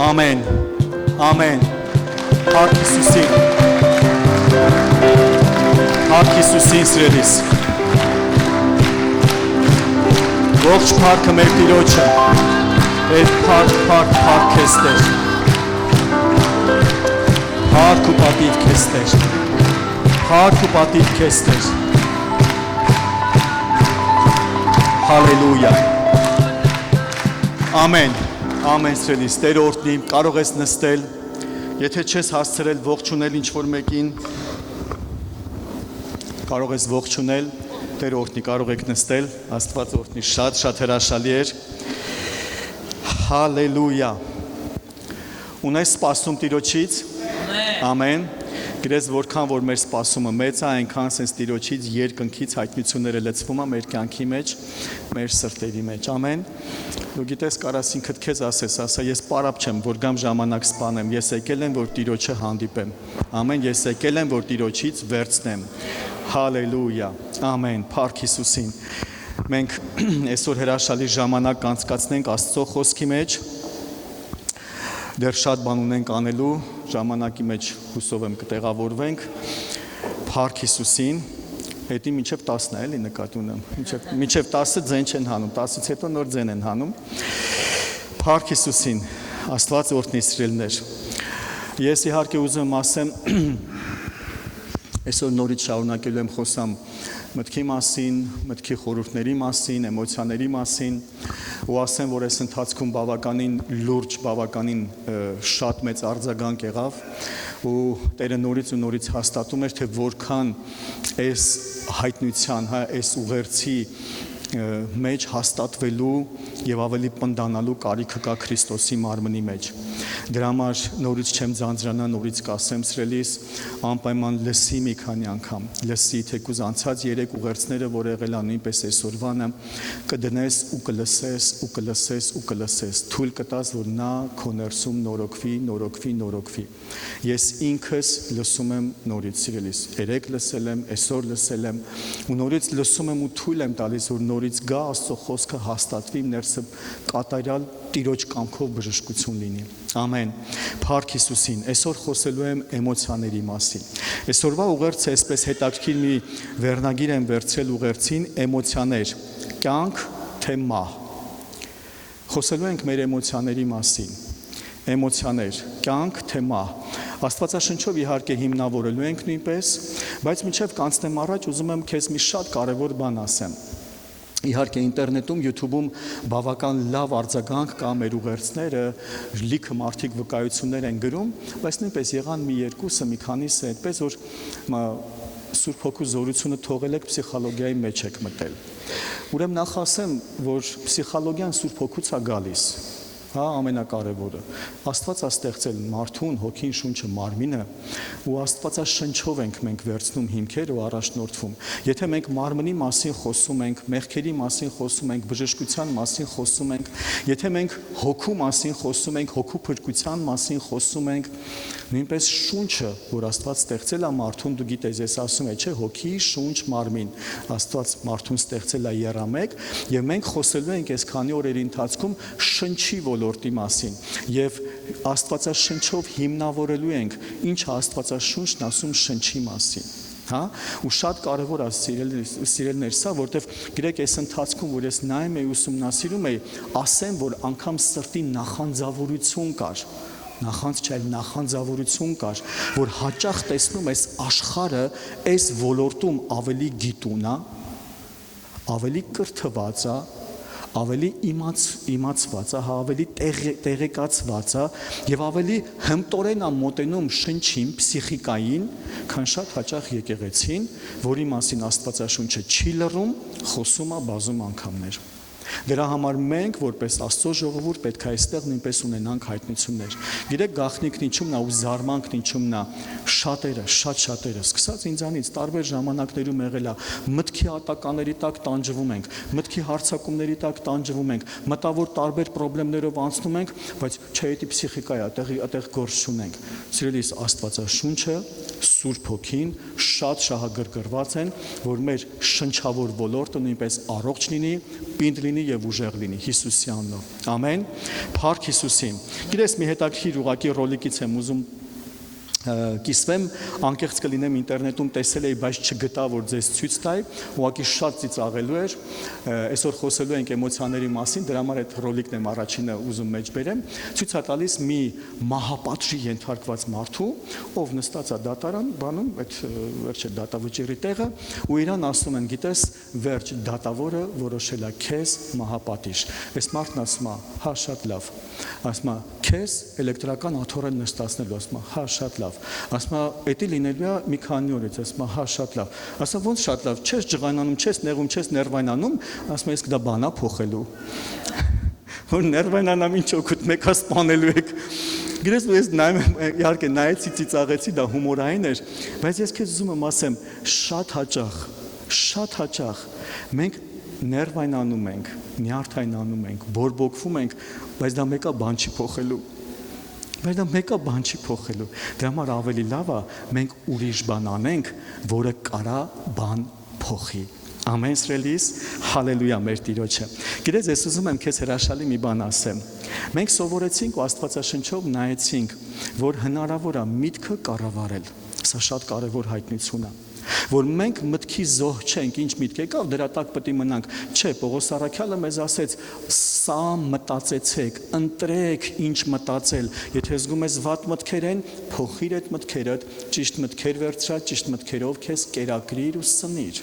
Ամեն, ամեն, Փառք Հիսուսին, Փառք Հիսուսին սիրելիս, ողջ փառքը մեր Տիրոջը, այդ փառք քեզ Տեր, փառք ու պատիվ քեզ Տեր, փառք ու պատիվ քեզ Տեր, հալելույա, ամեն, ամեն սիրելիս, Տեր օրհնի, կարող ես նստել, եթե չես հասցրել ողջունել ինչ-որ մեկին, կարող ես ողջունել, Տեր օրհնի, կարող եք նստել, Աստված օրհնի, շատ հրաշալի էր, հալելույա, ունես սպասում Տիրոջից, ամեն, գրես որքան որ մեր սպասումը մեծ է, այնքան sense Տիրոջից երկնքից հայտնությունները լցվում է մեր կյանքի մեջ, մեր սրտերի մեջ, ամեն, դու գիտես կարաս ինքդ քեզ ասես, ասա ես պարապ չեմ, որ գամ ժամանակ սպանեմ, ես եկել եմ, որ Տիրոջը հանդիպեմ, ամեն, ես եկել եմ, որ Տիրոջից վերցնեմ, հալելույա, ամեն, Փառք Հիսուսին, մենք այսօր հրաշալի ժամանակ անցկացնենք Աստծո խոսքի մեջ, դեռ շատ բան ունենք անելու, ժամանակի մեջ հուսով եմ կտեղավորվենք, Փառք Հիսուսին, հետի մինչև 10-ն է էլի նկատի ունեմ, մինչև 10-ը ձեն չեն հանում, 10-ից հետո նոր ձեն են հանում, Փառք Հիսուսին, Աստված օրհնի սիրելիներ, ես իհարկե ուզում ասեմ, այսօր նորից շարունակելու եմ խոսամ մտքի մասին, մտքի խորհուրդների մասին, էմոցիաների մասին ու ասեմ, որ այս ընթացքում բավականին լուրջ, բավականին շատ մեծ արձագանք եղավ ու Տերը նորից ու նորից հաստատում էր, թե որքան այս հայտնության, այս ուղերձի մեջ հաստատվելու եւ ավելի պնդանալու կարիքը կա Քրիստոսի մարմնի մեջ։ Դրա համար նորից չեմ ձանձրանա, նորից կասեմ սրելիս, անպայման լսի մի քանի անգամ, լսի թեկուզ անցած 3 ուղերձները, որ եղել է նույնպես այսօրվանը, կդնես ու կլսես ու կլսես ու կլսես, թույլ կտաս, որ նա քո ներսում նորոգվի։ Ես ինքս լսում եմ նորից սիրելիս, երեք լսել եմ, այսօր լսել եմ ու նորից լսում եմ ու թույլ եմ տալիս, որ նորից գա Աստծո խոսքը հաստատվի իմ ներսը կատարյալ Տիրոջ կամքով բժշկություն լինի։ Ամեն։ Փառք Հիսուսին։ Այսօր խոսելու եմ էմոցիաների մասին։ Այսօրվա ուղերձը այսպես հետաքրքիր մի վերնագիր եմ վերցրել ուղերձին էմոցիաներ, կյանք թե մահ։ Խոսելու ենք մեր էմոցիաների մասին։ Էմոցիաներ, կյանք թե մահ։ Աստվածաշնչով իհարկե հիմնավորելու ենք նույնպես, բայց մինչև կանցնեմ առաջ ուզում եմ քեզ մի շատ կարևոր բան ասեմ։ Իհարկե ինտերնետում, YouTube-ում բավական լավ արձագանք կա մեր ուղերձները, լիքը մարդիկ վկայություններ են գրում, բայց նույնպես եղան մի երկուսը, մի քանիսը այդպես, որ Սուրբ Հոգու զորությունը թողել եք պսիխոլոգիայի մեջ եք մտել։ Ուրեմն նախ ասեմ, որ պսիխոլոգիան Սուրբ Հոգուց է գալիս, հա, ամենակարևորը։ Աստված է ստեղծել մարդուն, հոգին, շունչը, մարմինը, ու Աստվածաշնչով ենք մենք վերցնում հիմքեր ու առաջնորդվում։ Եթե մենք մարմնի մասին խոսում ենք, մեղքերի մասին խոսում ենք, բժշկության մասին խոսում ենք, եթե մենք հոգու մասին խոսում ենք, հոգու փրկության մասին խոսում ենք, նույնպես շունչը, որ Աստված ստեղծել է մարդուն, դու գիտես, ես ասում եմ, չէ, հոգի, շունչ, մարմին, Աստված մարդուն ստեղծել է եռամեկ, եւ մենք խոսելու ենք այս քանի օրերի ընթացքում շնչի ոլորտի մասին եւ Աստվածաշնչով հիմնավորելու ենք ինչ Աստվածաշունչն ասում շնչի մասին, հա, ու շատ կարևոր է սիրելիներ սա, որտեվ գիտեք այս ընթացքում որ ես նայում եի ուսումնասիրում եի, ասեմ որ անգամ սրտի նախանձավորություն կար, նախանձավորություն կար, որ հաճախ տեսնում այս աշխարհը այս ոլորտում ավելի գիտուն է, ավելի կրթված է, ավելի իմացված է, ավելի տեղեկացված է եւ ավելի հմտորեն է մոտենում շնչին, պսիխիկային, քան շատ հաճախ եկեղեցին, որի մասին Աստվածաշունչը չի լռում, խոսում է բազում անգամներ։ Դրա համար մենք որպես Աստծո ժողովուրդ պետք է այստեղ նույնպես ունենանք հայտնություններ։ Գիտեք գաղտնիքն ինչումն է ու զարմանքն ինչումն է, շատերը, սկսած ինձանից տարբեր ժամանակներում եղել է, մտքի ատականների տակ տանջվում ենք, մտքի հարձակումների տակ տանջվում ենք, մտավոր տարբեր խնդիրներով անցնում ենք, բայց չէ, դա պսիխիկա է, այդտեղ գործ չունենք։ Սիրելիս, Աստվածաշունչը Սուրբ Հոգին շատ շահագրգռված են, որ մեր շնչավոր ոլորտը նույնպես առողջ լինի, պինդ լինի եւ ուժեղ լինի Հիսուսի անունով։ Ամեն։ Փառք Հիսուսին։ Գիտես, մի հետաքրքիր ուղղակի ռոլիկից եմ ուզում կիսվեմ, անկեղծ կլինեմ ինտերնետում տեսել էի, բայց չգտա, որ ձեզ ցույց տայի, ուղղակի շատ ծիծաղելու էր, այսօր խոսելու ենք էմոցիաների մասին, դրա համար այդ ռոլիկն եմ առաջինը ուզում մեջ բերեմ, ցույց է տալիս մի մահապատժի ենթարկված մարդու, ով նստած է դատարան, բանում, այդ վերջը դատավճիռի տեղը, ու իրան ասում են, գիտես, վերջ դատավորը որոշել է քեզ մահապատիժ։ Այս մարդն ասում է, հա, շատ լավ, ասում է, քեզ էլեկտրական աթոռ են նստացնելու, ասում է, հա, շատ լավ, ասում է, էդի լինելու է մի քանի օրից, ասում է, հա, շատ լավ, ասում է, ոնց շատ լավ, չես ջղայնանում, չես նեղում, չես ներվայնանում, ասում է, իսկ դա բանա փոխելու, որ ներվայնանամ ինչ օգուտ մեկա սպանելու եք։ Գիտես, ես նայում եմ, իհարկե նայեցի, ծիծաղեցի, դա հումորային էր, բայց ես քեզ ուզում եմ ասեմ, շատ հաճախ մենք ներվայնանում ենք, նյարդայնանում ենք, բորբոքվում ենք, բայց դա մեկա բան չի փոխելու։ Դրա համար ավելի լավ է մենք ուրիշ բան անենք, որը կարա բան փոխի։ Ամեն սրելիս, հալելույա մեր Տիրոջը։ Գիտես, ես ուզում եմ քեզ հրաշալի մի բան ասեմ։ Մենք սովորեցինք ու Աստվածաշնչով նայեցինք, որ հնարավոր է միտքը կառավարել։ Սա շատ կարևոր հայտնություն է։ Որ մենք մտքի զոհ չենք, ինչ միտք եկավ, դրա տակ պետք է մնանք։ Չէ, Պողոս Առաքյալը մեզ ասեց, սա մտածեցեք, ընտրեք ինչ մտածել։ Եթե զգում ես վատ մտքեր են, փոխիր այդ մտքերդ, ճիշտ մտքեր վերցրա, ճիշտ մտքերով քեզ կերակրիր ու սնիր։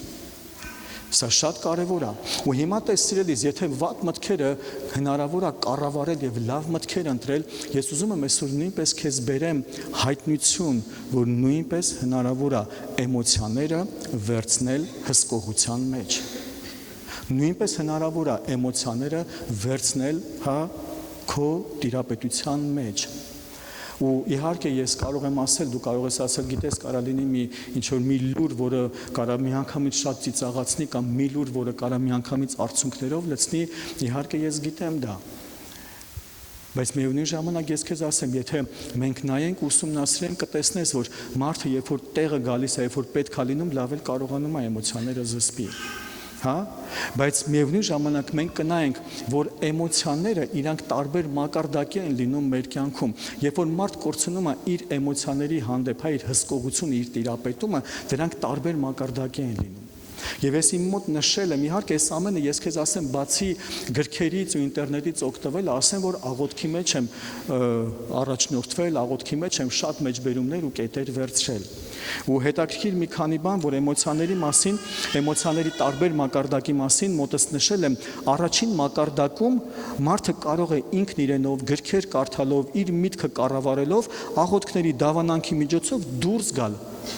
Սա շատ կարևոր է։ Ու հիմա տես սիրելիս, եթե վատ մտքերը հնարավոր է կառավարել եւ լավ մտքեր ընտրել, ես ուզում եմ այսօր նույնպես քեզ բերեմ հայտնություն, որ նույնպես հնարավոր է էմոցիաները վերցնել հսկողության մեջ։ Նույնպես հնարավոր է էմոցիաները վերցնել, քո տիրապետության մեջ։ Ու իհարկե ես կարող եմ ասել, դու կարող ես ասել, գիտես, կարա լինի ինչ-որ մի լուր, որը կարա միանգամից շատ ծիծաղացնի կամ մի լուր, որը կարա միանգամից արցունքներով լցնի, իհարկե ես գիտեմ դա։ Բայց միևնույն ժամանակ ես քեզ ասեմ, եթե մենք նայենք ուսումնասիրենք, կտեսնես, որ մարդը երբ որ տեղը գալիս է, երբ որ պետք է լինում, լավ էլ կարողանում է էմոցիաները զսպի։ Բայց միևնույն ժամանակ մենք կնայենք, որ էմոցիաները իրանք տարբեր մակարդակի են լինում մեր կյանքում։ Երբ որ մարդ կորցնում է իր էմոցիաների հանդեպ, իր հսկողությունը, իր տիրապետումը, դրանք տարբեր մակարդակի են լինում։ Եվ ես իմ մոտ նշել եմ, իհարկե այս ամենը ես քեզ ասեմ, բացի գրքերից ու ինտերնետից օգտվել, ասեմ, որ աղոթքի մեջ եմ առաջնորդվել, աղոթքի մեջ եմ շատ մեջբերումներ ու կետեր վերցրել։ Ու հետաքրքիր մի քանի բան, որ էմոցիաների մասին, էմոցիաների տարբեր մակարդակի մասին մոտս նշել եմ, առաջին մակարդակում մարդը կարող է ինքն իրենով, գրքեր կարդալով, իր միտքը կառավարելով, աղոթքների դավանանքի միջոցով դուրս գալ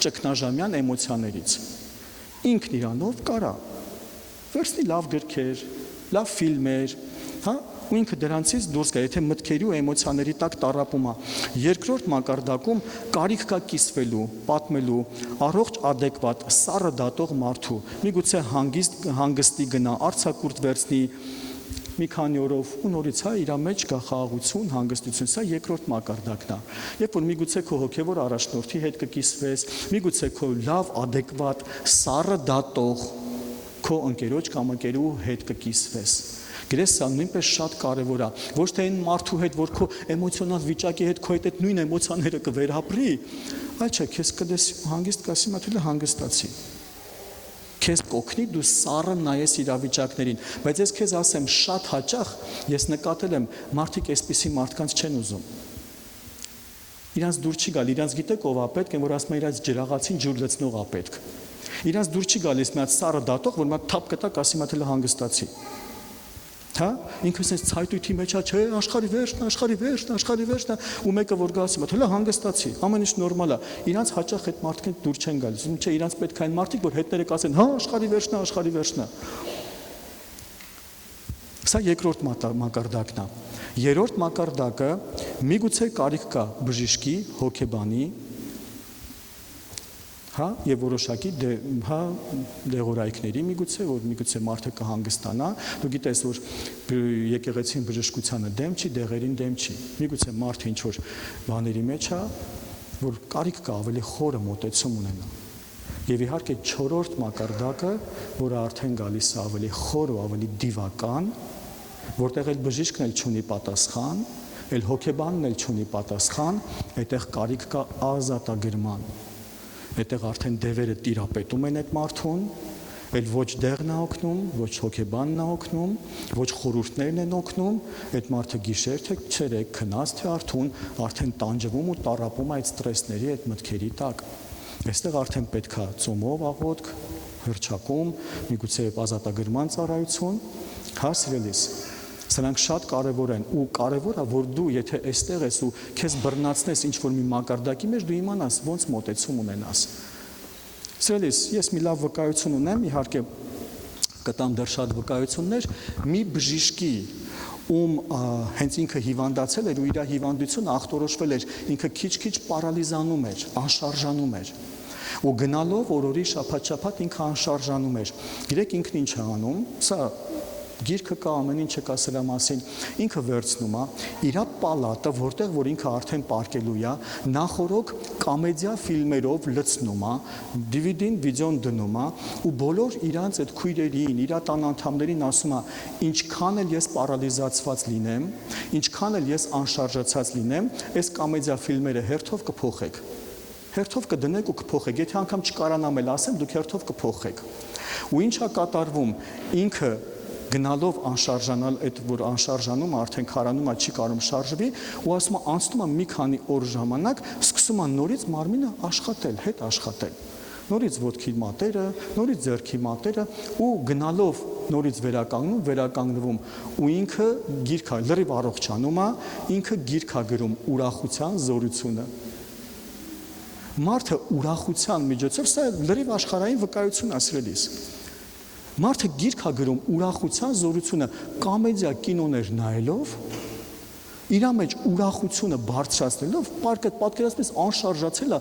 ճգնաժամյան էմոցիաներից։ Ինքն իրանով կարա վերցնի լավ գրքեր, լավ ֆիլմեր, ու ինքը դրանցից դուրս գա, եթե մտքերի ու էմոցիաների տակ տառապում է։ Երկրորդ մակարդակում կարիք կա կիսվելու, պատմելու, առողջ adekvat, սառը դատող մարդու։ Միգուցե հանգստի գնա, արձակուրդ վերցնի մի քանի օրով ու նորից իր մեջ գա խաղաղություն, հանգստություն, սա երկրորդ մակարդակն է։ Երբ որ միգուցե քո հոգևոր առաջնորդի հետ կկիսվես, միգուցե քո լավ, adekvat, սառը դատող քո ընկերոջ կամ ընկերու հետ կկիսվես։ Գրես սա նույնպես շատ կարևոր է։ Ոչ թե այն մարդու հետ, որ քո էմոցիոնալ վիճակի հետ քո հետ այդ նույն էմոցիաները կվերապրի, այլ չէ, քեզ կդես հանգիստ կասի, մա հանգստացի։ Քեզ կօգնի դու սառը նայես իրավիճակներին, բայց ես քեզ ասեմ, շատ հաճախ ես նկատել եմ, մարդիկ այսպիսի մարդկանց չեն ուզում։ Իրանց դուր չի գալ, իրանց գիտեք ով է պետք, որ ասում է իրանց ջրաղացին ջուր լցնող է պետք։ Իրանց դուր չի գալիս մի հատ սառը դատող, որ մա թափ կտակ, ասի մա հանգստացի։ Ինքը sense ցայտույթի մեջ է, չէ, աշխարհի վերջն է, ու մեկը որ գալիս է, հələ հանգստացի, ամեն ինչ նորմալ է։ Իրանց հաճախ այդ մարդկանց դուր չեն գալիս, չէ, իրանց պետք է այն մարդիկ, որ հետները կասեն, հա, աշխարհի վերջն է։ Սա երկրորդ մակարդակն է։ Երրորդ մակարդակը միգուցե կարիք կա բժշկի, հոգեբանի, եւ որոշակի դեղորայքների միգուցե մարդը կհանգստանա, դու գիտես, որ եկեղեցին բժշկությանը դեմ չի, դեղերին դեմ չի։ Միգուցե մարդը ինչ որ բաների մեջ է, որ կարիք կա ավելի խորը մոտեցում ունենա։ Եվ իհարկե 4-րդ մակարդակը, որը արդեն գալիս է ավելի խոր ու ավելի դիվական, որտեղ էլ բժիշկն էլ չունի պատասխան, էլ հոգեբանն էլ չունի պատասխան, այդտեղ կարիք կա ազատագրման։ Այդտեղ արդեն դևերը տիրապետում են այդ մարդուն, այլ ոչ դեղն է օգնում, ոչ հոգեբանն է օգնում, ոչ խորհուրդներն են օգնում, այդ մարդը գիշեր թե ցերեկ, քնած թե արթուն, արդեն տանջվում ու տառապում այդ ստրեսների, այդ մտքերի տակ։ Այստեղ արդեն պետք է ծոմով աղոթք, հռչակում, միգուցե ազատագրման ծառայություն, հա սիրելիս։ Սրանք շատ կարևոր են ու կարևոր է, որ դու եթե այստեղ ես ու քեզ բռնացնես ինչ-որ մի մակարդակի մեջ, դու իմանաս ոնց մոտեցում ունենաս։ Սիրելիս, ես մի լավ վկայություն ունեմ, իհարկե կտամ դեռ շատ վկայություններ, մի բժիշկի հենց ինքը հիվանդացել էր ու իր հիվանդությունը ախտորոշվել էր, ինքը քիչ-քիչ պարալիզանում էր, անշարժանում էր։ Ու գնալով օրորի շաբաթ-շաբաթ ինքը անշարժանում էր։ Գիտեք ինքն ինչ է անում, սա գիրքը կա, ամեն ինչը կա սրա մասին, ինքը վերցնում է իր պալատը, որտեղ որ ինքը արդեն պարկելու է, նախորոք կոմեդիա ֆիլմերով լցնում է, DVD-ին, վիդեոն դնում է ու բոլոր իրանց այդ քույրերին, իր տան անդամներին ասում է, ինչքան էլ ես պարալիզացված լինեմ, ինչքան էլ ես անշարժացած լինեմ, այս կոմեդիա ֆիլմերը հերթով կփոխեք։ Հերթով կդնեք ու կփոխեք, եթե անգամ չկարանամ էլ ասեմ, դուք հերթով կփոխեք։ Ու ինչ է կատարվում, ինքը գնալով անշարժանալ, այդ որ անշարժանում արդեն քարանում է, չի կարող շարժվի ու ասում է անցնում է մի քանի օր ժամանակ, սկսում է նորից մարմինը աշխատել, հետ աշխատել։ Նորից ոտքի մատերը, նորից ձեռքի մատերը ու գնալով նորից վերականգնվում ու ինքը գիրք է լրիվ առողջանում է, ինքը գիրք է գրում ուրախության զորությունը։ Մարդը ուրախության միջոցով, սա լրիվ աշխարհային վկայություն է սիրելիս։ Մարդը գիրք է գրում ուրախության զորությունը կոմեդիա կինոներ նայելով, իր մեջ ուրախությունը բարձրացնելով, պատկերացնես անշարժացել է,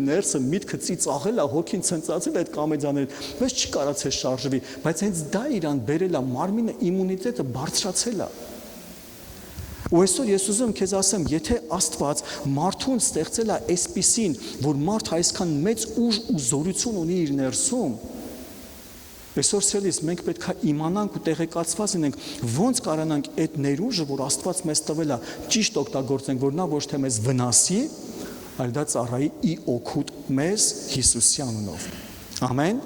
ներսը միտքը ծիծաղել է, հոգին ցնծացել է այդ կոմեդիաները, բայց չի կարացել շարժվի, բայց հենց դա իրան բերել է, մարմինը իմունիտետը բարձրացել է։ Ու այսօր ես ուզում քեզ ասեմ, եթե Աստված մարդուն ստեղծել է այսպիսին, որ մարդը այսքան մեծ ուժ ու զորություն ունի իր ներսում, այսօր սիրելիս մենք պետք է իմանանք ու տեղեկացված լինենք, ոնց կարողանանք այդ ներուժը, որ Աստված մեզ տվել է, ճիշտ օգտագործենք, որ նա ոչ թե մեզ վնասի, այլ դա ծառայի ի օգուտ մեզ Հիսուսի անունով։ Ամեն։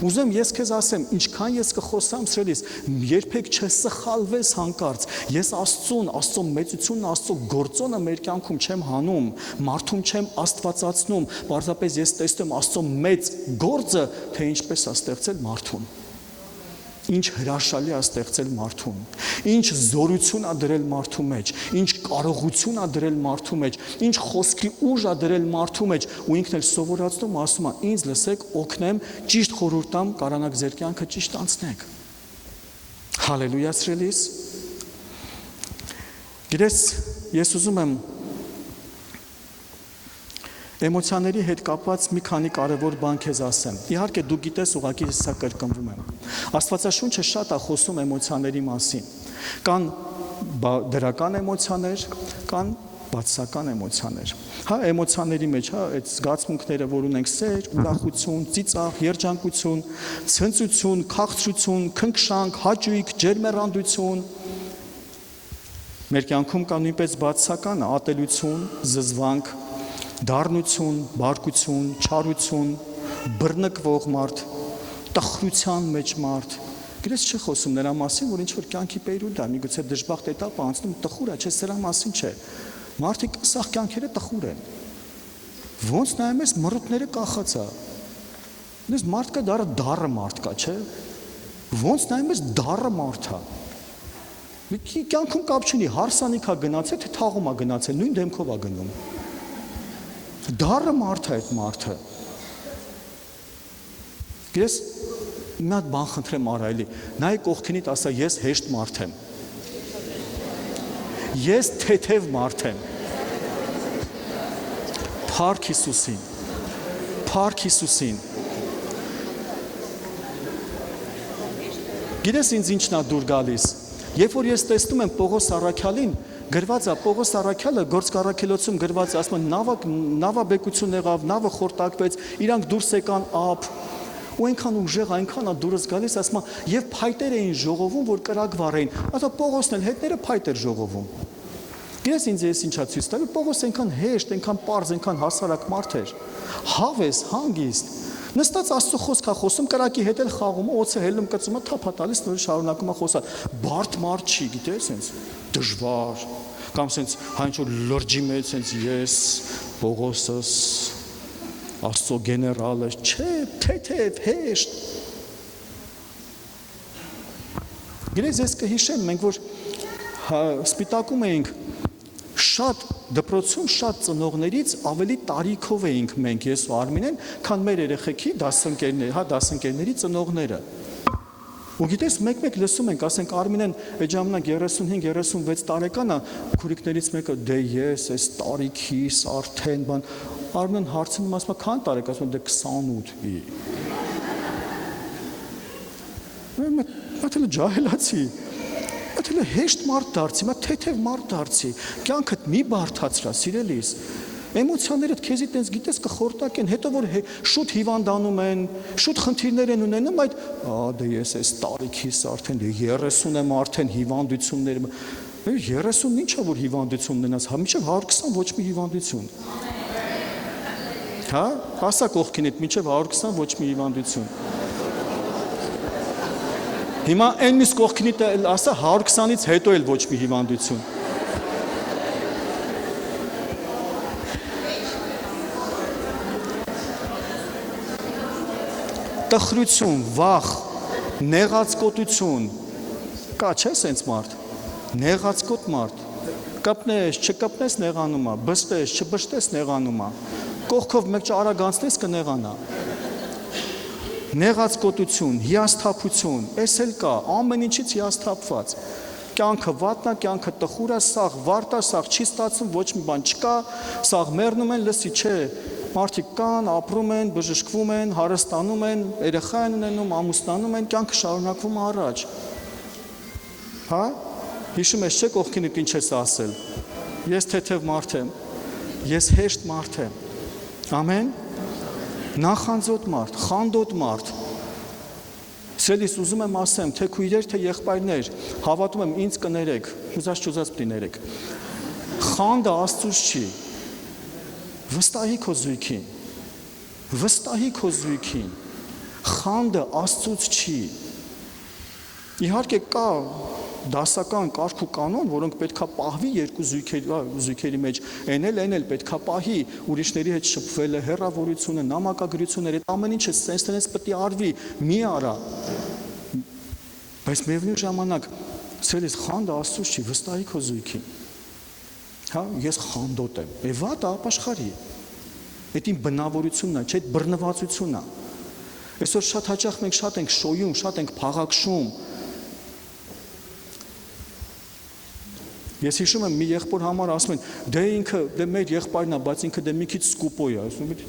Ուզում ես քեզ ասեմ, ինչքան ես կխոսամ սիրելիս, երբեք չսխալվես հանկարծ։ Ես Աստծո մեծությունն, Աստծո գործոնը մեր կյանքում չեմ հանում, մարդուն չեմ աստվածացնում, պարզապես ես տեսնում Աստծո մեծ գործը, թե ինչպես է ստեղծել մարդուն։ Ինչ հրաշալի է ստեղծել մարդուն, ինչ զորություն է դրել մարդու մեջ, ինչ կարողություն է դրել մարդու մեջ, ինչ խոսքի ուժ է դրել մարդու մեջ, ու ինքն էլ սովորացնում ասում է, ինձ լսեք, օգնեմ, ճիշտ խորհուրդ տամ, կարողանաք ձեր կյանքը ճիշտ անցնեք։ Հալելույա սիրելիս։ Գիտես, ես ուզում եմ էմոցիաների հետ կապված մի քանի կարևոր բան քեզ ասեմ։ Իհարկե դու գիտես, ուղղակի սա կրկնվում եմ։ Աստվածաշունչը շատ է խոսում էմոցիաների մասին։ Կան դրական էմոցիաներ, կան բացասական էմոցիաներ։ Հա, էմոցիաների մեջ, հա, այդ զգացմունքները, որ ունենք սեր, ուրախություն, ծիծաղ, երջանկություն, ցնծություն, քաղցրություն, քնքշանք, հաճույք, ջերմեռանդություն։ Մեր կյանքում կա նույնպես բացասական ատելություն, զզվանք, դառնություն, բարկություն, չարություն, բռնկվող մարդ, տխրության մեջ մարդ։ Գրես չի խոսում նրա մասին, որ ինչ որ կյանքի պերիոդ է, միգուցե դժբախտ էտապ անցնում, տխուր է, չէ, սրա մասին չէ։ Մարդիկ սաղ կյանքերը տխուր են։ Ոնց նայում ես մռութները կախած է։ Դες մարդ կա դառը մարդ կա, չէ։ Ոնց նայում ես դառը մարդ է։ Մի կյանքում կապ չունի, հարսանիք է գնացել, թե թաղում է գնացել, նույն դեմքով է գնում։ Դառը մարդ է այդ մարդը։ Գիտես, մի հատ բան խնդրեմ Արայելի, նայ կողքինիդ ասա, ես հեշտ մարդ եմ։ Ես թեթև մարդ եմ։ Փառք Հիսուսին։ Փառք Հիսուսին։ Գիտես ինձ ինչն է դուր գալիս։ Երբ որ ես տեսնում եմ Պողոս առաքյալին, գրված է Պողոս առաքյալը գործք առաքելոցում գրված է, ասում նավաբեկություն եղավ, նավը խորտակվեց, իրանք դուրս եկան ափ, ու այնքան ուժեղ, այնքան է դուրս գալիս, ասում եւ փայտեր էին ժողովում, որ կրակ վառեին, ասա Պողոսն էլ հետները փայտ էր ժողովում։ Գիտես ինձ ես ինչա ցույց տալու, Պողոս այնքան հեշտ, այնքան պարզ, այնքան հասարակ մարդ էր, հավես, հանգիստ, նստած Աստծո խոսքա խոսում, կրակի հետ էլ խաղում, օծը հելում կծում, թափա տալիս, նորից շարունակում է խոսալ, բարդ մարդ չի, գիտես, ինձ դժվար, կամ sense հայն որ լրջի մեջ sense ես Պողոսս Աստծո գեներալը, չէ, թեթև, հեշտ։ Գիտես, ես կհիշեմ, մենք որ սպիտակում էինք շատ դպրոցում շատ ծնողներից ավելի տարիքով էինք մենք ես ու Արմինեն, քան մեր երեխեքի դասընկերների ծնողները։ Ու գիտես, մեկ-մեկ լսում ենք, ասենք Արմինեն այդ ժամանակ 35-36 տարեկան է, քուրիկներից մեկը դե ես այս տարիքիս արդեն բան Արմինեն հարցնում ասում քան տարեկան, ասում դե 28-ի։ Մատել ջահելացի։ Մատել հեշտ մարդ դարձի, մա թեթև մարդ դարձի, կյանքդ մի բարդացրա, սիրելիս, էմոցիաներդ քեզի տենց գիտես կխորտակեն, հետո որ շուտ հիվանդանում են, շուտ խնդիրներ են ունենում, այդ դե ես այս տարիքիս արդեն 30 եմ արդեն հիվանդություններ, 30-ն ինչա որ հիվանդություն ունենաս, հա մինչև 120 ոչ մի հիվանդություն։ Հա, ասա կողքինդ մինչև 120 ոչ մի հիվանդություն։ Հիմա այն միս կողքինիդ ասա 120-ից հետո էլ ոչ մի հիվանդություն։ Տխրություն, վախ, նեղացկոտություն, կա չէ սենց մարդ, նեղացկոտ մարդ, կպնես, չկպնես նեղանում է, բստես, չբշտես նեղանում է, կողքով մեկ արագ անցնես կնեղանա։ Նեղացկոտություն, հիասթափություն, էս էլ կա, ամեն ինչից հիասթափված։ Կյանքը վատնա, կյանքը տխուր է, սաղ վարդ է, սաղ չի ստացվում, ոչ մի բան չկա, սաղ մեռնում են, լսի, չէ, մարդիկ կան, ապրում են, բժշկվում են, հարստանում են, երեխա են ունենում, ամուսնանում են, կյանքը շարունակվում առաջ։ Հա? Հիշում ես չէ կողքինիդ ինչ ես ասել։ Ես թեթև մարդ եմ, ես հեշտ մարդ եմ։ Ամեն։ Նախանձոտ մարդ, խանդոտ մարդ։ Սելիս ուզում եմ ասեմ, թե քույրեր, թե եղբայրներ, հավատում եմ ինձ կներեք, ուզած չուզած պիտի ներեք։ Խանդը Աստծուց չի։ Վստահի քո զույգին։ Վստահի քո զույգին։ Խանդը Աստծուց չի։ Իհարկե կա դասական կարգ ու կանոն, որոնք պետքա պահվի երկու զույգերի մեջ, այն էլ պետքա պահի, ուրիշների հետ շփվելը, հեռավորությունը, նամակագրությունները, այդ ամեն ինչը սենց պետք է արվի, մի արա։ Բայց միևնույն ժամանակ, ցելիս խանդը Աստծուց չի, վստահի քո զույգին։ Հա, ես խանդոտ եմ։ Վատ է ապաշխարի։ Այդ իմ բնավորությունն է, չէ, այդ բռնվածությունն է։ Այսօր շատ հաճախ մենք շատ ենք շոյում, շատ ենք փաղաքշում։ Ես հիշում եմ մի եղբոր համար ասում են, դե ինքը, դե մեր եղբայրն է, բայց ինքը դե մի քիչ սկուպոյ է, ասում եմ,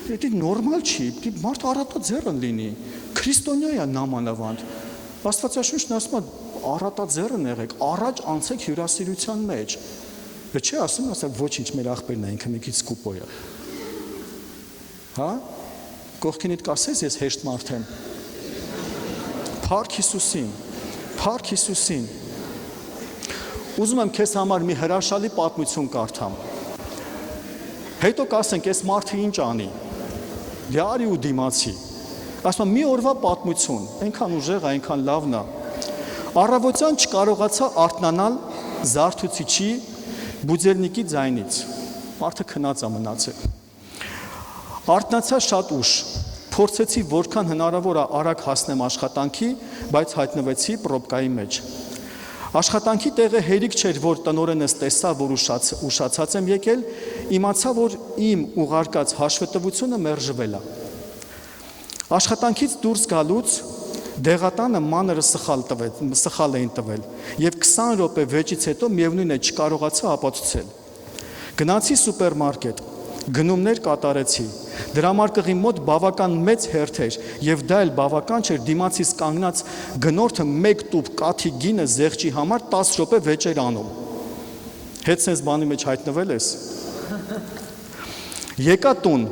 դա նորմալ չի, մարդ առատաձեռն լինի, քրիստոնյա է նամանավանդ։ Աստվածաշունչն ասում է, առատաձեռն եղեք, առաջ անցեք հյուրասիրության մեջ։ Դե չէ ասում, ասեք ոչինչ, մեր աղբերն է, ինքը մի քիչ սկուպոյ է։ Հա? Կողքինիդ կասես ես հեշտ մարդ եմ։ Փառք Հիսուսին, փառք Հիսուսին։ Ուզում եմ քեզ համար մի հրաշալի պատմություն կարդամ։ Հետո կասենք, այս մարդը ինչ անի։ Դե արի ու դիմացի։ Ասում եմ, մի օրվա պատմություն, այնքան ուժեղ, այնքան լավն է։ Առավոտյան չկարողացա արթնանալ զարթուցիչի բուձելնիկի ձայնից։ Մարդը քնած է մնացել։ Արթնացա շատ ուշ։ Փորձեցի որքան հնարավոր է արագ հասնեմ աշխատանքի, բայց հայտնվեցի պրոբկայի մեջ։ Աշխատանքի տեղը հերիք չէր, որ տնօրենս տեսա, որ ուշացած եմ եկել, իմացա, որ իմ ուղարկած հաշվետվությունը մերժվել է։ Աշխատանքից դուրս գալուց դեղատանը մանրը սխալ էին տվել, եւ 20 րոպե վեճից հետո միևնույն է չկարողացա ապացուցել։ Գնացի սուպերմարկետ, գնումներ կատարեցի։ Դրամարկղի մոտ բավական մեծ հերթ էր, եւ դա էլ բավական չէր դիմացից կանգնած գնորդը 1 տուփ կաթի գինը զեղչի համար 10 րոպե վեճ էր անում։ Հետ sense բանի մեջ հայտնվել ես։ Եկա տուն,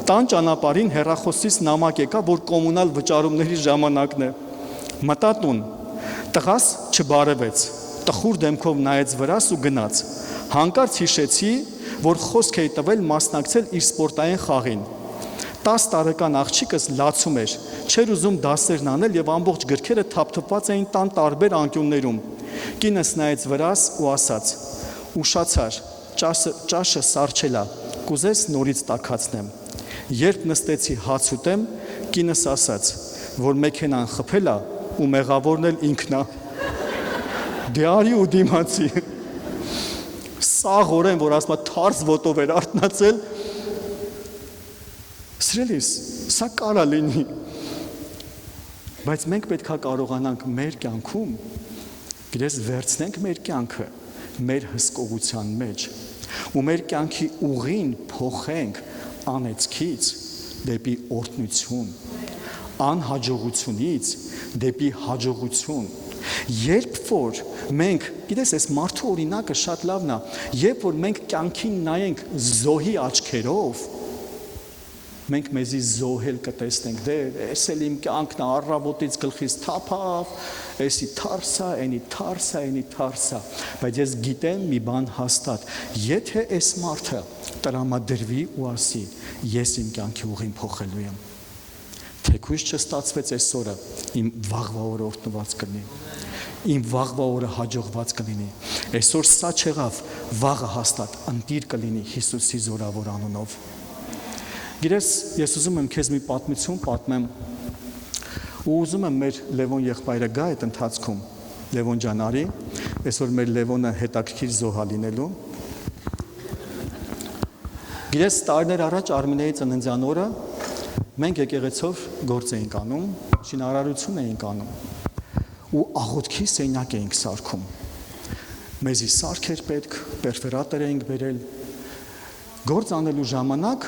տան ճանապարհին հեռախոսից նամակ եկա, որ կոմունալ վճարումների ժամանակն է։ Մտա տուն, տղաս չբարևեց, տխուր դեմքով նայեց վրաս ու գնաց։ Հանկարծ հիշեցի, որ խոսք էի տվել մասնակցել իր սպորտային խաղին։ 10 տարեկան աղջիկս լացում էր, չէր ուզում դասերն անել եւ ամբողջ գրքերը թափթփված էին տան տարբեր անկյուններում։ Կինս նայեց վրաս ու ասաց. «Ուշացար, ճաշը սառչելա, կուզես նորից տաքացնեմ»։ Երբ նստեցի հաց ուտեմ, կինս ասաց, որ մեքենան խփել է ու մեղավորն էլ ինքն է։ Դե արի ու դիմացի։ Սաղ օրեն, որ ասма թարս ոտով էր արթնացել, սիրելիս, սա կարա լինի, բայց մենք պետք է կարողանանք մեր կյանքում, գիտես, վերցնենք մեր կյանքը մեր հսկողության մեջ ու մեր կյանքի ուղին փոխենք անեծքից դեպի օրհնություն, անհաջողությունից դեպի հաջողություն։ Երբ որ մենք, գիտես, այս մարդու օրինակը շատ լավն է, երբ որ մենք կյանքին նայենք զոհի աչքերով, մենք մեզի զոհել կտեսնենք, դե էս էլ իմ կյանքն է, առավոտից գլխից թափավ, էսի թարսա, էնի թարսա, էնի թարսա, բայց ես գիտեմ մի բան հաստատ, եթե այս մարդը տրամադրվի ու ասի, ես իմ կյանքի ուղին փոխելու եմ, թեկուզ չստացվեց այս օրը, իմ վաղվա օրը օրհնված կլինի, իմ վաղվա օրը հաջողված կլինի, այսօր սա չեղավ, վաղը հաստատ ընտիր կլինի Հիսուսի զորավոր անունով։ Գիտես, ես ուզում եմ քեզ մի պատմություն պատմեմ ու ուզում եմ մեր Լևոն եղբայրը գա այդ ընթացքում, Լևոն ջան արի, այսօր մեր Լևոնը հետաքրքիր զոհա լինելու։ Գիտես, տարիներ առաջ Արմինեի ծննդյան օրը մենք եկեղեցով գործ էինք անում, շինարարություն էինք անում ու աղոթքի սենյակ էինք սարքում։ Մեզի սարք էր պետք, պերֆորատոր էինք բերել։ Գործ անելու ժամանակ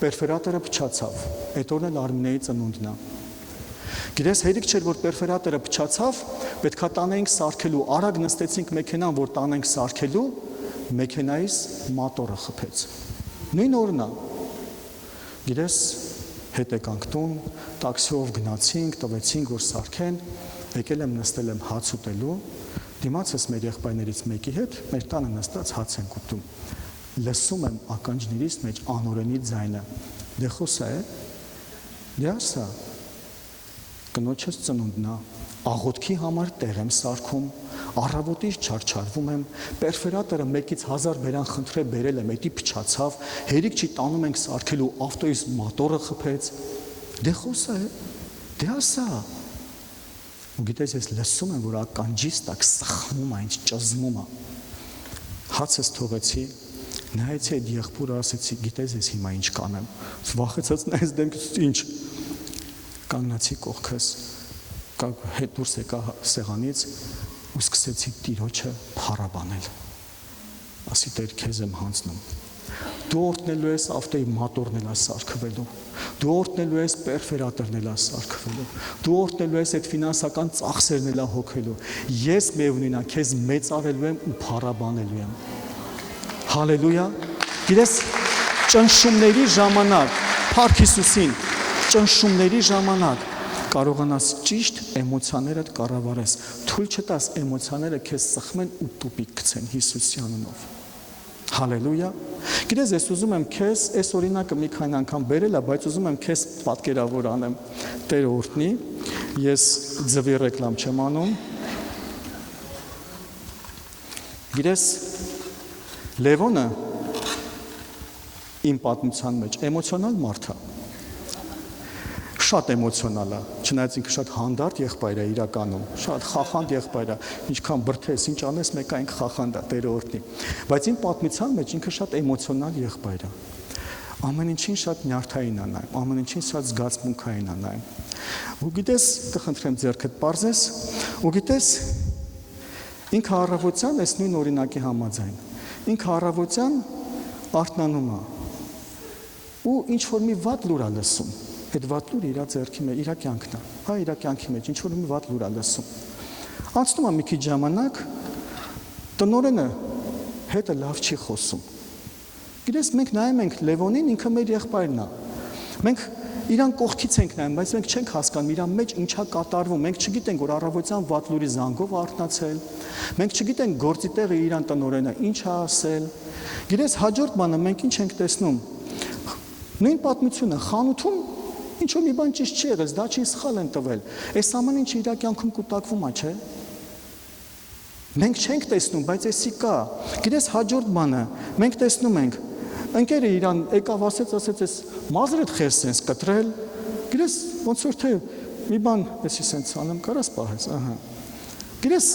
պերֆորատորը փչացավ, այդ օրն էլ Արմինեի ծնունդն է։ Գիտես, հերիք չէր, որ պերֆորատորը փչացավ, պետքա տանեինք սարքելու, արագ նստեցինք մեքենան, որ տանենք սարքելու, մեքենայից մոտորը խփեց։ Նույն օրն է։ Գիտես, հետ եկանք տուն, տաքսիով գնացինք, տվեցինք, որ սարքեն, եկել եմ նստել եմ հաց ուտելու, դիմացս մեր եղբայրներից մեկի հետ, մեր տանը նստած հաց ենք ուտում։ Լսում եմ ականջներից մեջ անօրենի ձայնը, դե խոսա է, դե ասա, կնոջս ծնունդն է, աղոթքի համար տեղ եմ սարքում, առավոտից չարչարվում եմ, պերֆորատորը 1-ից 1000 բերան խնդրե բերել եմ, էդի փչացավ, հերիք չի տանում ենք սարքելու, ավտոյից մոտորը խփեց, դե խոսա է, դե ասա։ Ու գիտես, ես լսում եմ, որ ականջից տակ սխմում է, ինձ ճզմում է։ Հացս թողեցի, նայեցի այդ եղբորը, ասեցի, գիտես ես հիմա ինչ կանեմ, վախեցած նայեց դեմքս, ինչ, կանգնացի կողքս, հետ դուրս եկա սեղանից ու սկսեցի Տիրոջը փառաբանել, ասի Տեր քեզ եմ հանձնում, դու օրհնելու ես ավտոյի մոտորն էլ սարքվելու, դու օրհնելու ես պերֆորատորն էլ սարքվելու, դու օրհնելու ես այդ ֆինանսական ծախսերն էլ հոգելու, ես միևնույն է քեզ մեծարելու եմ ու փառաբանելու եմ։ Հալելույա, գիտես, ճնշումների ժամանակ, Փառք Հիսուսին, ճնշումների ժամանակ կարողանաս ճիշտ էմոցիաներդ կառավարես, թույլ չտաս էմոցիաները քեզ սխմեն ու տուպիկ գցեն Հիսուսի անունով։ Հալելույա։ Գիտես, ես ուզում եմ քեզ, այս օրինակը մի քանի անգամ բերել է, բայց ուզում եմ քեզ պատկերավոր անեմ, Տեր օրհնի, ես ձվի ռեկլամ չեմ անում։ Գիտես, Լևոնը իմ պատմության մեջ էմոցիոնալ մարդ է, շատ էմոցիոնալ է, չնայած ինքը շատ հանդարտ եղբայր է իրականում, շատ խախանդ եղբայր է, ինչքան բրդես, ինչ անես, մեկ այնք խախանդ է, Տերը օրհնի, բայց իմ պատմության մեջ ինքը շատ էմոցիոնալ եղբայր է, ամեն ինչին շատ նյարդային է նայում, ամեն ինչին շատ զգացմունքային է նայում, ու գիտես, կխնդրեմ ձեռքդ պարզես, ու գիտես, ինքը առավոտյան այս նույն օրինակի համաձայն, ինքը առավոտյան արթնանում է, ու ինչ-որ մի վատ լուր է լսում, այդ վատ լուրը իր ձեռքի մեջ, իր կյանքն է, հա, իր կյանքի մեջ, ինչ-որ մի վատ լուր է լսում, անցնում է մի քիչ ժամանակ, տնօրենը հետը լավ չի խոսում։ Գիտես, մենք նայում ենք Լևոնին, ինքը մեր եղբայրն է։ Մենք իրան կողքից ենք նայում, բայց մենք չենք հասկանում իրան մեջ ինչա կատարվում։ Մենք չգիտենք, որ առավոտյան վատլուրի զանգով արթնացել։ Մենք չգիտենք գործի տեղը իրան տնօրենը ինչ է ասել։ Գիտես, հաջորդ բանը մենք ինչ ենք տեսնում։ Նույն պատմությունը խանութում ինչ որ մի բան ճիշտ չի եղել, դա չի սխալ են տվել։ Այս ամեն ինչը իր կյանքում կուտակվում է, չէ՞։ Մենք չենք տեսնում, բայց էսի կա։ Գիտես, հաջորդ բանը մենք տեսնում ենք ընկերը իրան եկավ ասեց, էս մազրդ խես sense կտրել։ Գիտես, ոնց որ թե մի բան էսի sense անեմ, կարաս պահես, ահա։ Գիտես,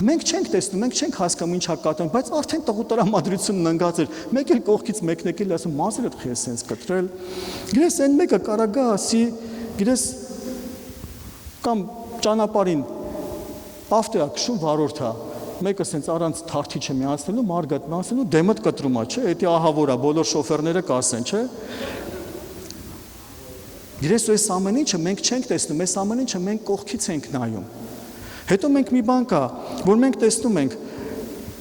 մենք չենք տեսնում, մենք չենք հասկանում ինչա կատարվում, բայց արդեն տղուտարամադրությունն ընկած էր։ Մեկ էլ կողքից մեկնեկել ասում մազրդ խես sense կտրել։ Գիտես, այն մեկը կարա գա ասի, գիտես, կամ ճանապարհին ավտոյա քշում վարորդա։ Մեկը sense առանց թարթիչը միացնելու, մարգատ միացնելու, դեմդ կտրում է, չէ՞, դա ահավորա, բոլոր շոֆերները կասեն, չէ՞։ Գիտես, այս ամեն ինչը մենք չենք տեսնում, այս ամեն ինչը մենք կողքից ենք նայում։ Հետո մենք մի բան կա, որ մենք տեսնում ենք,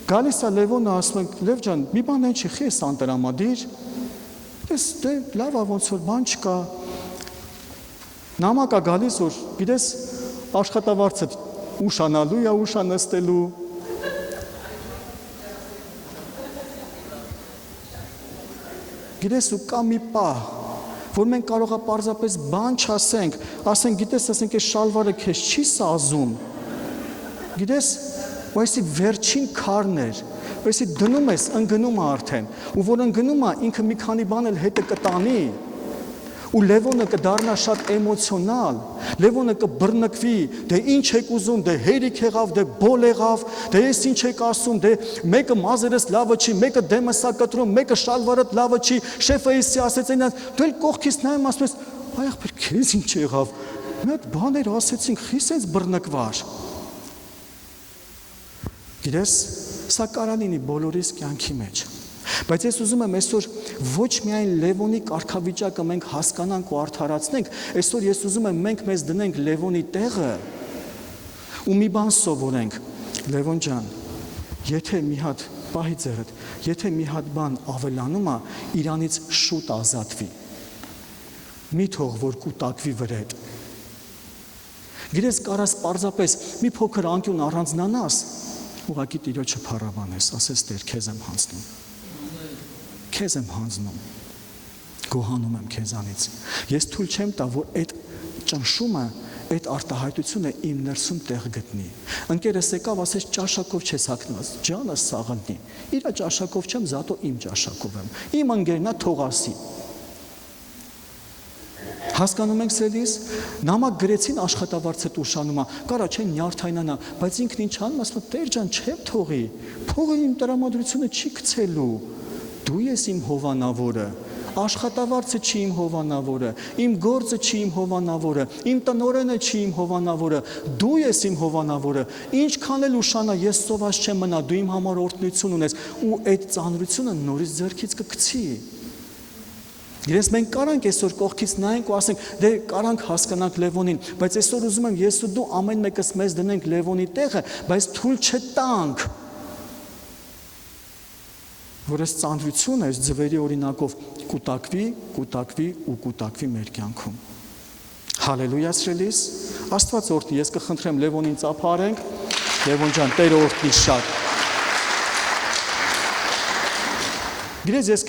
գալիս է Լևոնը, ասում ենք, Լև ջան, մի բան այն չի, խես անտրամադիր։ Ես դե լավ է, ոնց որ բան չկա։ Նամակ է գալիս, որ գիտես, աշխատավարձը ուշանալու է, ուշանստելու։ Գիտես, ու կա մի պահ, որ մենք կարող է պարզապես բան չասենք, ասենք, գիտես, ասենք, այս շալվարը քեզ չի սազում։ Գիտես, ու այսի վերջին քարն էր, այսի դնում ես, ընկնում է արդեն, ու որ ընկնում է, ինքը մի քանի բան էլ հետը կտանի, ու Լևոնը կդառնա շատ էմոցիոնալ, Լևոնը կբռնկվի, դե ինչ եք ուզում, դե հերիք եղավ, դե բոլ եղավ, դե ես ինչ եք ասում, դե մեկը մազերս լավը չի, մեկը դեմս է կտրում, մեկը շալվարդ լավը չի, շեֆը էսի ասեց այն, դու էլ կողքից նայում ասում ես, այ ախպեր, քեզ ինչ եղավ, մի հատ բաներ ասեցինք, խիսես բռնկվար։ Գիտես, սա կարող լինի բոլորիս կյանքի մեջ։ Բայց ես ուզում եմ այսօր ոչ միայն Լևոնի կարգավիճակը մենք հասկանանք ու արդարացնենք, այսօր ես ուզում եմ մենք մեզ դնենք Լևոնի տեղը ու մի բան սովորենք։ Լևոն ջան, եթե մի հատ պահի ձեռդ, եթե մի հատ բան ավելանում է, իրանից շուտ ազատվի։ Մի թող որ կուտակվի վրեդ։ Գիտես, կարաս պարզապես մի փոքր անկյուն առանձնանաս, ուղղակի Տիրոջը փառաբանես, ասես Տեր, քեզ եմ հանձնում։ Քեզ եմ հանձնում, գոհանում եմ քեզանից։ Ես թույլ չեմ տա, որ այդ ճնշումը, այդ արտահայտությունը իմ ներսում տեղ գտնի։ Ընկերս եկավ, ասեց ճաշակով չես հագնված, ջանս սաղնի։ Իր ճաշակով չեմ, զատո իմ ճաշակով եմ։ Իմ ընկերն է թող ասի։ Հասկանում ենք սելիս, նամակ գրեցին աշխատավարձը ուշանում է, կարա չեն նյարդայնանա, բայց ինքն ինչ անում, ասում է, Տեր ջան, չեմ թողի, փողը իմ տրամադրությունը չի գցելու։ Դու ես իմ հովանավորը, աշխատավարձը չի իմ հովանավորը, իմ գործը չի իմ հովանավորը, իմ տնօրենը չի իմ հովանավորը, դու ես իմ հովանավորը, ինչքան էլ ուշանա, ես սոված չեմ մնա, դու իմ համար օրհնություն ունես, ու այդ ծանրությունը նորից ձեռքից կգցի։ Ես մենք կարանք այսօր կողքից նայենք ու ասենք, դե կարանք հասկանանք Լևոնին, բայց այսօր ուզում եմ ես ու դու ամեն մեկս մեզ դնենք Լևոնի տեղը, բայց թույլ չտանք, որ այս ծանրությունը, այս ձվերի օրինակով կուտակվի ու կուտակվի մեր կյանքում։ Հալելույա սիրելիս, Աստված օրհնի, ես կխնդրեմ Լևոնին ծափարենք, Լևոն ջան, Տերը օրհնի շատ։ Գիտես, ես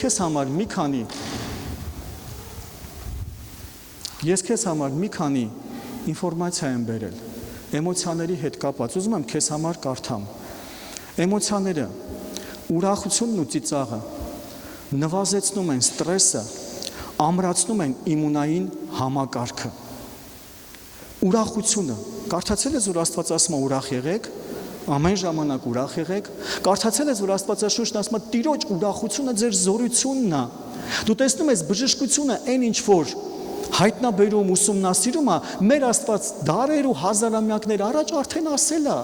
քեզ համար մի քանի ինֆորմացիա եմ բերել, էմոցիաների հետ կապված, ուզում եմ քեզ համար կարդամ։ Էմոցիաները, ուրախությունն ու ծիծաղը նվազեցնում են ստրեսը, ամրացնում են իմունային համակարգը։ Ուրախությունը, կարդացել ես, որ Աստված ասում է ուրախ եղեք, ամեն ժամանակ ուրախ եղեք, կարդացել ես, որ Աստվածաշունչն ասում է Տիրոջ ուրախությունը ձեր զորությունն է։ Դու տեսնում ես բժշկությունը այն ինչ որ հայտնաբերում, ուսումնասիրում է, մեր Աստված դարեր ու հազարամյակներ առաջ արդեն ասել է։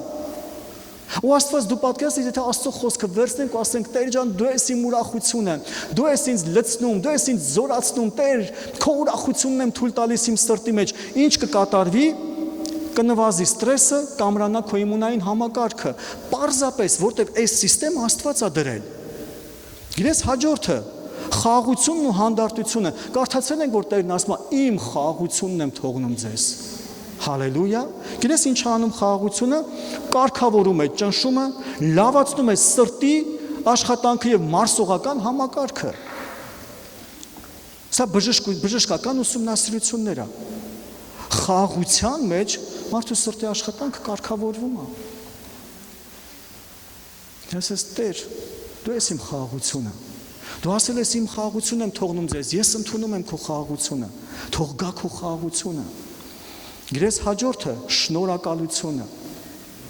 Ու Աստված դու պատկերացրու, եթե Աստծո խոսքը վերցնենք ու ասենք Տեր ջան, դու ես իմ ուրախությունը, դու ես ինձ լցնում, դու ես ինձ զորացնում, Տեր, քո ուրախությունն եմ թույլ տալիս իմ սրտի մեջ, ինչ կկատարվի, կնվազի ստրեսը, կամրանա քո իմունային համակարգը, պարզապես, որտեղ այս համակարգը Աստված է դրել։ Գիտես հաջորդը խաղաղությունն ու հանդարտությունը։ Կարդացել ենք, որ Տերն ասում է, իմ խաղաղությունն եմ թողնում ձեզ։ Հալելույա։ Գիտես ինչ անում խաղաղությունը, կարգավորում է ճնշումը, լավացնում է սրտի աշխատանքը եւ մարսողական համակարգը։ Սա բժշկական ուսումնասիրություններ է։ Խաղաղության մեջ մարդու սրտի աշխատանքը կարգավորվում է։ Ասես Տեր, դու ես իմ խաղաղությունը։ Դու ասել ես իմ խաղաղությունն եմ թողնում ձեզ, ես ընդունում եմ քո խաղաղությունը, թող գա քո խաղաղությունը։ Գրես հաջորդը շնորհակալությունը։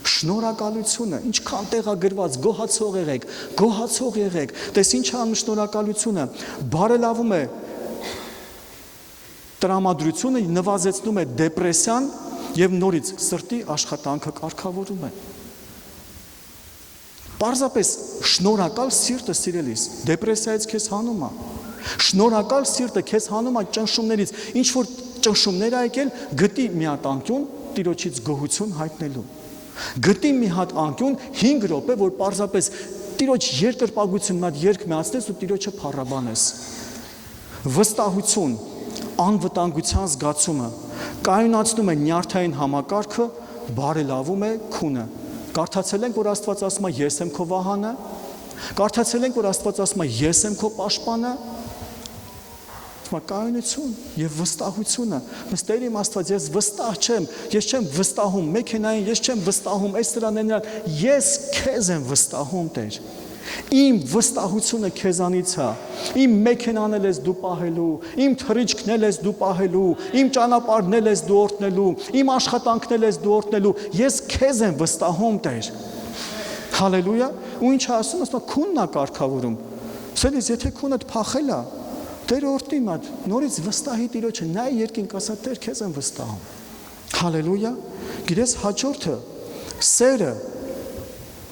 Շնորհակալությունը, ինչքան տեղ է գրված, գոհացող եղեք, գոհացող եղեք։ Տես ինչ անում շնորհակալությունը, բարելավում է տրամադրությունը, նվազեցնում է դեպրեսիան եւ նորից սրտի աշխատանքը կարգավորում է։ Պարզապես շնորհակալ սիրտը սիրելիս դեպրեսիայից քեզ հանում է։ Շնորհակալ սիրտը քեզ հանում է ճնշումներից, ինչ որ ճնշումներ ա եկել, գտի մի հատ անկյուն Տիրոջից գոհություն հայտնելու։ Գտի մի հատ անկյուն 5 րոպե, որ պարզապես Տիրոջ երկրպագություն մի հատ երկ միացնես ու Տիրոջը փառաբանես։ Վստահություն, անվտանգության զգացումը կայունացնում է նյարդային համակարգը, բարելավում է քունը։ Կարդացել ենք, որ Աստված ասում է ես եմ քո վահանը, կարդացել ենք, որ Աստված ասում է ես եմ քո պաշտպանը, կայունություն եւ վստահությունը։ Մստեր իմ Աստված, ես վստահ չեմ, ես չեմ վստահում մեքենային, ես չեմ վստահում այս սրանենան, ես քեզ եմ վստահում, Տեր։ Իմ վստահությունը քեզանից է։ Իմ մեքենան ես դու պահելու, իմ թռիչքն ես դու պահելու, իմ ճանապարհն ես դու օրհնելու, իմ աշխատանքն ես դու օրհնելու։ Ես քեզ եմ վստահում, Տեր։ Հալելույա։ Ու ինչ ասում, ասում քունն է կարգավորում։ Սելիս, եթե քունդ փախել է, Տեր օրհնի մատ, նորից վստահի Տիրոջը, նայ երկինք ասա, Տեր քեզ եմ վստահում։ Հալելույա։ Գիտես հաջորդը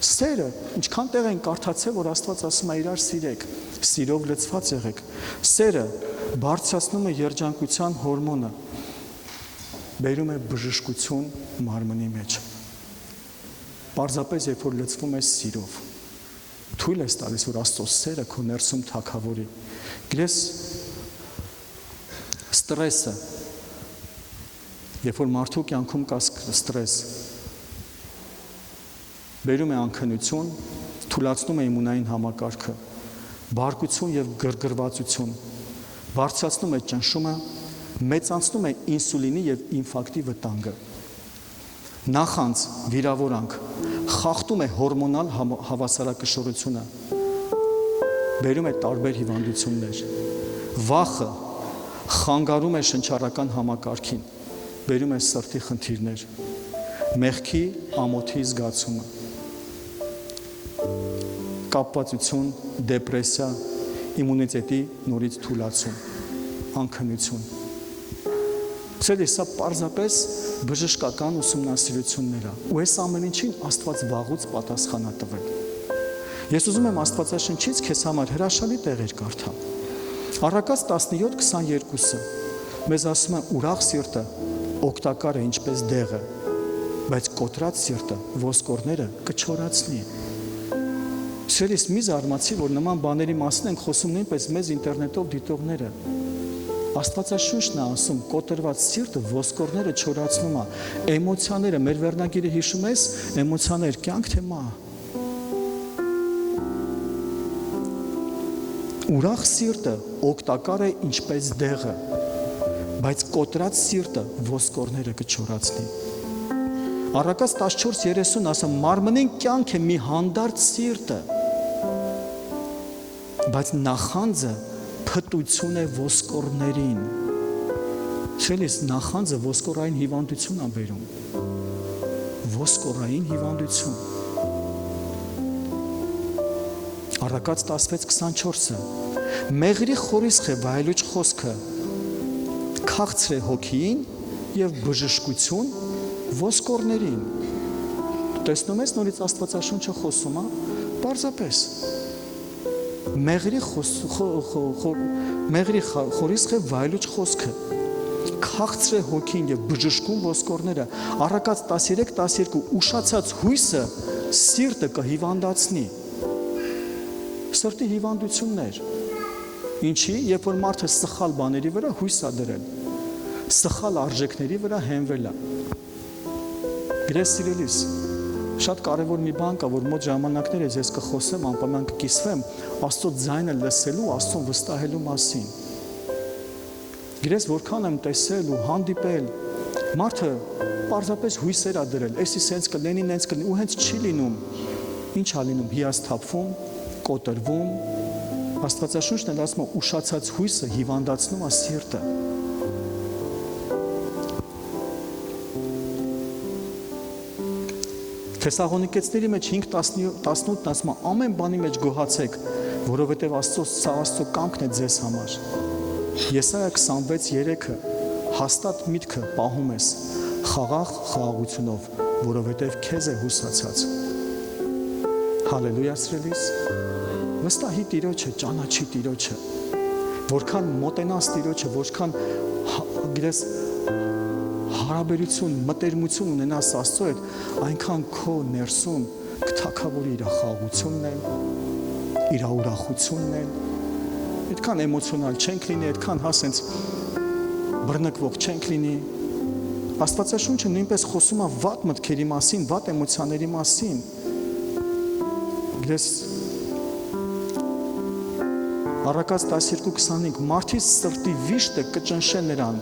Սերը, ինչքան տեղ են կարդացել, որ Աստված ասում է իրար սիրեք, սիրով լցված եղեք։ Սերը բարձրացնում է երջանկության հորմոնը, բերում է բժշկություն մարմնի մեջ։ Պարզապես երբ որ լցվում ես սիրով, թույլ ես տալիս, որ Աստծո սերը քո ներսում թագավորի։ Գիտես, ստրեսը, երբ որ մարդու կյանքում կա ստրես, բերում է անքնություն, թուլացնում է իմունային համակարգը, բարկություն եւ գրգռվածություն, բարձրացնում է ճնշումը, մեծացնում է ինսուլինի եւ ինֆարկտի վտանգը։ Նախանձ, վիրավորանք, խախտում է հորմոնալ հավասարակշռությունը, բերում է տարբեր հիվանդություններ։ Վախը խանգարում է շնչառական համակարգին, բերում է սրտի խնդիրներ։ Մեղքի ամոթի զգացումը, կապվածություն, դեպրեսիա, իմունիտետի նորից թուլացում, անքնություն։ Սա պարզապես բժշկական ուսումնասիրություններ է, ու այս ամեն ինչին Աստված վաղուց պատասխան է տվել։ Ես ուզում եմ Աստվածաշնչից քեզ համար հրաշալի տեղեր կարդամ։ Առակաց 17:22-ը մեզ ասում է ուրախ սիրտը օգտակար է ինչպես դեղը, բայց կոտրած սիրտը ոսկորները կչորացնի։ Սիրելիս, մի զարմացի, որ նման բաների մասին ենք խոսում նույնպես մեզ ինտերնետով դիտողները։ Աստվածաշունչն է ասում, կոտրված սիրտը ոսկորները չորացնում է, էմոցիաները, մեր վերնագիրը հիշում ես, էմոցիաներ, կյանք թե մահ։ Ուրախ սիրտը օգտակար է ինչպես դեղը, բայց կոտրած սիրտը ոսկորները կչորացնի։ Առակաց 14:30 ասում, մարմնին կյանք է մի հանդարտ սիրտը, բայց նախանձը փտություն է ոսկորներին։ Չելիս, նախանձը ոսկորային հիվանդություն է բերում։ Ոսկորային հիվանդություն։ Առակաց 16:24-ը մեղրի խորիսխ է վայելուչ խոսքը, քաղցր է հոգին եւ բժշկություն ոսկորներին։ Տեսնում ես նորից Աստվածաշունչը խոսում է, պարզապես մեղրի խորիսխ է վայելուչ խոսքը, քաղցր է հոգին եւ բժշկում ոսկորները։ Առակաց 13:12 ուշացած հույսը սիրտը կհիվանդացնի։ Սրտի հիվանդություններ։ Ինչի, երբ որ մարդը սխալ բաների վրա հույս է դրել, սխալ արժեքների վրա հենվել է։ Գրես սիրելիս, շատ կարևոր մի բան կա, որ մոտ ժամանակներս ես կխոսեմ, անպայման կկիսվեմ Աստծո ձայնը լսելու, Աստծուն վստահելու մասին։ Գրես որքան եմ տեսել ու հանդիպել, մարդը պարզապես հույսեր է դրել, էսի սենց կլինի, նենց կլինի, ու հենց չի լինում։ Ինչ է լինում, հիասթափվում, կոտրվում։ Աստվածաշունչն էլ ասում է, ուշացած հույսը հիվանդացնում է սիրտը։ Թեսաղոնիկեցների մեջ 5:18-ն ասում է, ամեն բանի մեջ գոհացեք, որովհետև Աստծո կամքն է ձեզ համար։ Եսայա 26:3-ը հաստատ միտքը պահում ես խաղաղ խաղաղությունով, որովհետև քեզ է հուսացած։ Հալելույա սիրելիս։ Վստահի Տիրոջը, ճանաչի Տիրոջը։ Որքան մոտենաս Տիրոջը, որքան գիտես հարաբերություն, մտերմություն ունենաս Աստծո հետ, այնքան քո ներսում կթակավորի իր խաղաղությունն է, իր ուրախությունն է։ Այդքան էմոցիոնալ չենք լինի, այդքան սենց բռնկվող չենք լինի։ Աստվածաշունչը նույնպես խոսում է վատ մտքերի մասին, վատ էմոցիաների մասին։ Գիտես, Առակաց 12:25 մարդի սրտի վիշտը կճնշե նրան,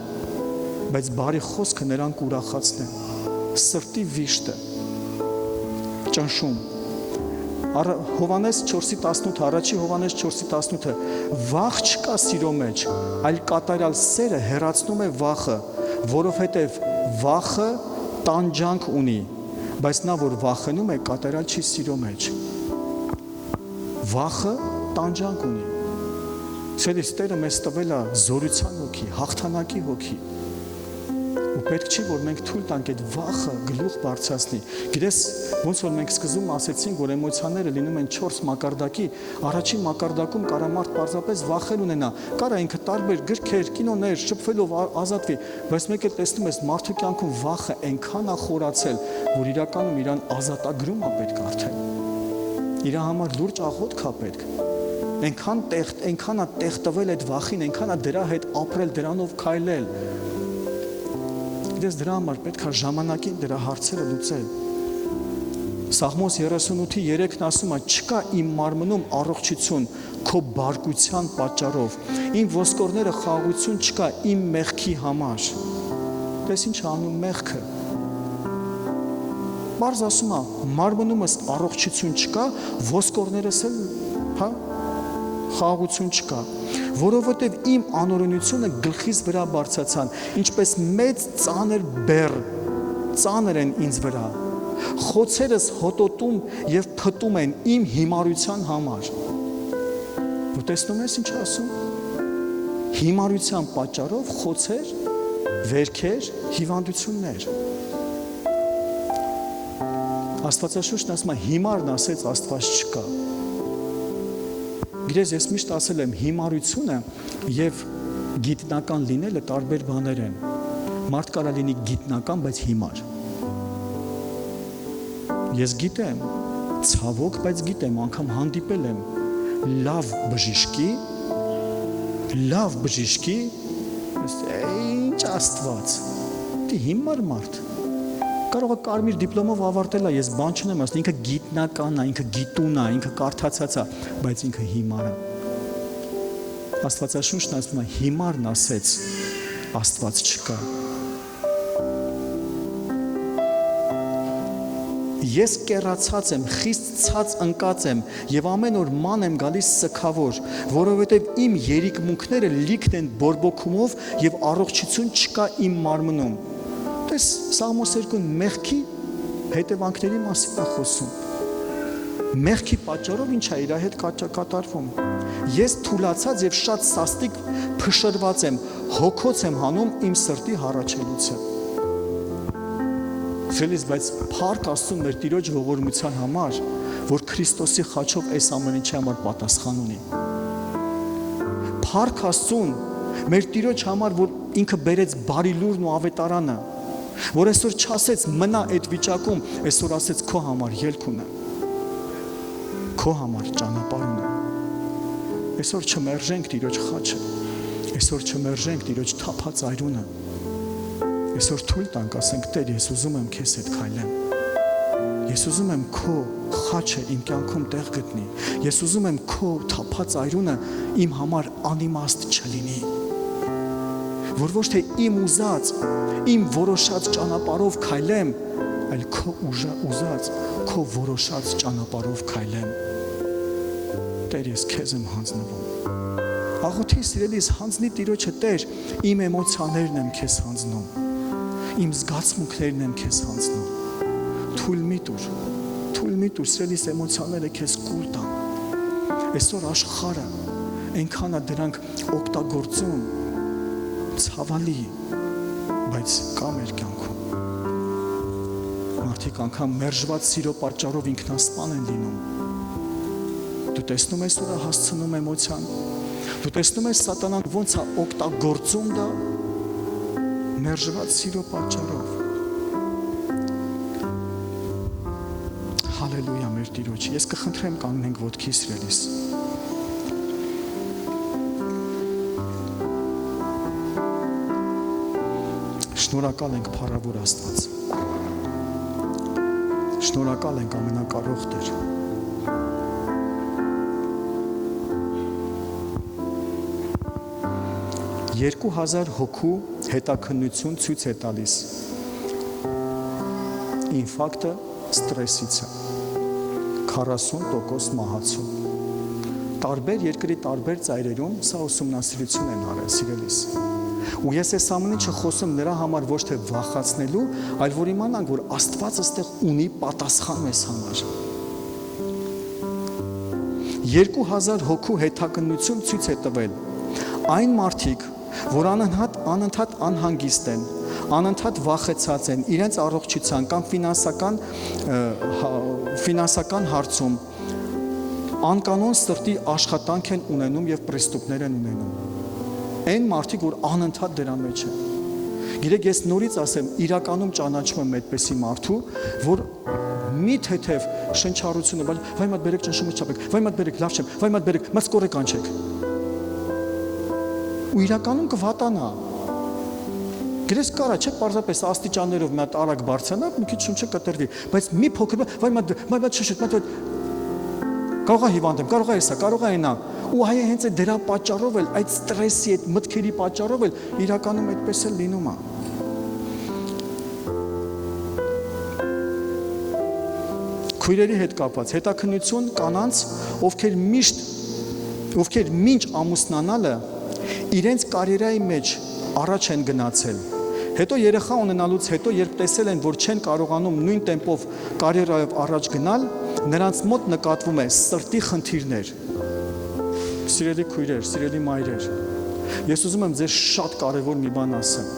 բայց բարի խոսքը նրան կուրախացնե։ Սրտի վիշտը ճնշում։ Հովանես 4:18, առաջի Հովանես 4:18, վախ չկա սիրո մեջ, այլ կատարյալ սերը հեռացնում է վախը, որովհետև վախը տանջանք ունի, բայց նա որ վախենում է, կատարյալ չի սիրո մեջ։ Վախը տանջանք ունի։ Սիրելիս, Տերը մեզ տվել է զորության հոգի, հաղթանակի հոգի։ Ու պետք չի, որ մենք թույլ տանք այդ վախը գլուխ բարձրացնի։ Գիտես, ոնց որ մենք սկզբում ասեցինք, որ էմոցիաները լինում են 4 մակարդակի, առաջին մակարդակում կարա մարդ պարզապես վախեր ունենա, կարա ինքը տարբեր գրքեր, կինոներ, շփվելով ազատվի, բայց մեկ էլ տեսնում ես մարդու կյանքում վախը այնքան է խորացել, որ իրականում իրան ազատագրում է պետք արդեն։ Իր համար լուրջ աղոթք է պետք։ Այնքան է տեղ տվել այդ վախին, այնքան է դրա հետ ապրել, դրանով քայլել։ Դες դրա համար պետք է ժամանակին դրա հարցերը լուծել։ Սաղմոս 38:3-ն ասում է, չկա իմ մարմնում առողջություն քո բարկության պատճառով, իմ ոսկորները խաղաղություն չկա իմ մեղքի համար։ Դες ինչ անում մեղքը։ Բարձ ասում է, մարմնումս առողջություն չկա, ոսկորներս էլ, խաղաղություն չկա, որովհետև իմ անօրենությունը գլխիս վրա բարձրացան, ինչպես մեծ ծանր բեռ, ծանր են ինձ վրա, խոցերս հոտոտում և փտում են իմ հիմարության համար։ Որ տեսնում ես ինչ ասում, հիմարության պատճառով խոցեր, վերքեր, հիվանդություններ։ Աստվածաշունչն ասում է, հիմարն ասեց Աստված չկա։ Գիտես, ես միշտ ասել եմ, հիմարությունը և գիտնական լինելը տարբեր բաներ են։ Մարդ կարա լինի գիտնական, բայց հիմար։ Ես գիտեմ, ցավոք, բայց գիտեմ, անգամ հանդիպել եմ լավ բժիշկի, ինչ Աստված, դի հիմար մարդ։ Կարող է կարմիր դիպլոմով ավարտել է, ես բան չունեմ ասում, ինքը գիտնական է, ինքը գիտուն է, ինքը կարդացած է, բայց ինքը հիմար է։ Աստվածաշունչն ասում է, հիմարն ասեց, Աստված չկա։ Ես կեռացած եմ, խիստ ցած ընկած եմ եւ ամեն օր ման եմ գալիս սքավոր, որովհետեւ իմ երիկմունքները լիքն են բորբոքումով եւ առողջություն չկա իմ մարմնում։ Տես Սաղմոս 2-ն մեղքի հետևանքների մասին է խոսում։ Մեղքի պատճառով ինչ է իր հետ կատարվում։ Ես թուլացած եւ շատ սաստիկ փշրված եմ, հոգոց եմ հանում իմ սրտի հառաչելուցը։ Սիրելիս, բայց փառք Աստծուն մեր Տիրոջ ողորմության համար, որ Քրիստոսի խաչով այս ամեն ինչի համար պատասխան ունի։ Փառք Աստծուն մեր Տիրոջ համար, որ ինքը բերեց բարի լուրն ու ավետարանը, որ այսօր չասեց մնա այդ վիճակում, այսօր ասեց քո համար ելք ունեմ, քո համար ճանապարհ ունեմ։ Այսօր չմերժենք Տիրոջ խաչը, այսօր չմերժենք Տիրոջ թափած այրունը, այսօր թույլ տանք, ասենք Տեր, ես ուզում եմ քեզ հետ քայլեմ, ես ուզում եմ քո խաչը իմ կյանքում տեղ գտնի, ես ուզում եմ քո թափած այրունը իմ համար անիմաստ չլինի, որ ոչ թե իմ ուզած, իմ որոշած ճանապարհով քայլեմ, այլ քո ուզած, քո որոշած ճանապարհով քայլեմ։ Տեր, ես քեզ եմ հանձնվում։ Աղոթի սիրելիս, հանձնի Տիրոջը Տեր, իմ էմոցիաներն եմ քեզ հանձնում, իմ զգացմունքներն եմ քեզ հանձնում։ Թույլ մի տուր, սիրելիս, էմոցիաները քեզ կուլ տան։ Այսօր աշխարհը այնքան է դրանք օգտագործում, ցավալի, բայց կա մեր կյանքում։ Մարդիկ անգամ մերժված սիրո պատճառով ինքնասպան են լինում։ Դու տեսնում ես ուր է հասցնում էմոցիան։ Դու տեսնում ես սատանան ոնց է օգտագործում դա մերժված սիրո պատճառով։ Հալելույա մեր Տիրոջ։ Ես կխնդրեմ կանգնենք ոտքի, սիրելիս։ Շնորհակալ ենք փառավոր Աստված։ Շնորհակալ ենք ամենակարող Տեր։ 2000 հոգու հետաքննություն ցույց է տալիս ինֆարկտը ստրեսից է 40% մահացու տարբեր երկրի տարբեր ծայրերում սա ուսումնասիրություն են արել սիրելիս ու ես այս ամեն ինչը խոսում նրա համար ոչ թե վախացնելու այլ որ իմանանք որ Աստված այստեղ ունի պատասխան մեզ համար 2000 հոգու հետաքննություն ցույց է տվել այն մարդիկ որ անընդհատ անհանգիստ են, անընդհատ վախեցած են իրենց առողջության կամ ֆինանսական հարցում, անկանոն սրտի աշխատանք են ունենում եւ պրեստուկներ են ունենում։ Այն մարդիկ, որ անընդհատ դրա մեջ են։ Գիտեք, ես նորից ասեմ, իրականում ճանաչում եմ այդպիսի մարդու, որ մի թեթև շնչառությունը, վայ մատ բերեք ճնշումը չափեք, վայ մատ բերեք լավ չեմ, վայ մատ բերեք, մաս կորեք անչեք։ Ու իրականում կվատանա։ Գրես կարա չէ պարզապես աստիճաններով մի հատ արագ բարձրանա, մի քիչ շունչը կտրվի, բայց մի փոքր վայ մատ շշշ, մատ կարող է հիվանդեմ, կարող է էսա, կարող է այնա։ Ու հայը հենց այդ դրա պատճառով էլ, այդ ստրեսի, այդ մտքերի պատճառով էլ իրականում այդպես էլ լինում է։ Քույրերի հետ կապված հետաքննություն կանանց, ովքեր մինչ ամուսնանալը իրենց կարիերայի մեջ առաջ են գնացել։ Հետո երեխա ունենալուց հետո, երբ տեսել են, որ չեն կարողանում նույն տեմպով կարիերայով առաջ գնալ, նրանց մոտ նկատվում է սրտի խնդիրներ։ Սիրելի քույրեր, սիրելի մայրեր, ես ուզում եմ ձեզ շատ կարևոր մի բան ասեմ։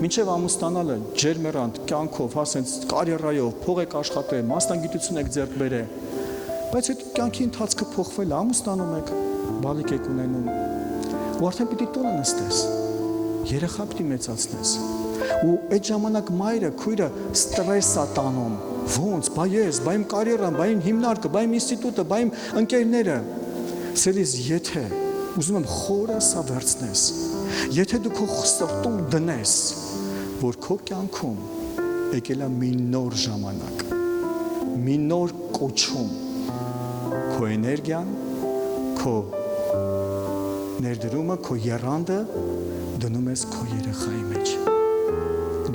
Մինչև ամուսնանալը ջերմերանտ կյանքով, ասենց կարիերայով, փող եք աշխատել, մասնագիտություն եք ձեռք բերել, բայց այդ կյանքի ընթացքը փոխվել է, ամուսնանում եք, բալիկ եք ունենում, ու արդեն պիտի տունը նստես, երեխա պիտի մեծացնես, ու այդ ժամանակ մայրը, քույրը ստրես է տանում, ոնց, բա ես, բա իմ կարիերան, բա իմ հիմնարկը, բա իմ ինստիտուտը, բա իմ ընկերները, սիրելիս, եթե ուզում եմ խորը սա վերցնես, եթե դու քո սրտում դնես, որ քո կյանքում եկել է մի նոր ժամանակ, մի նոր կոչում, քո էներգիան, քո ներդրումը, քո եռանդը դնում ես քո երեխայի մեջ,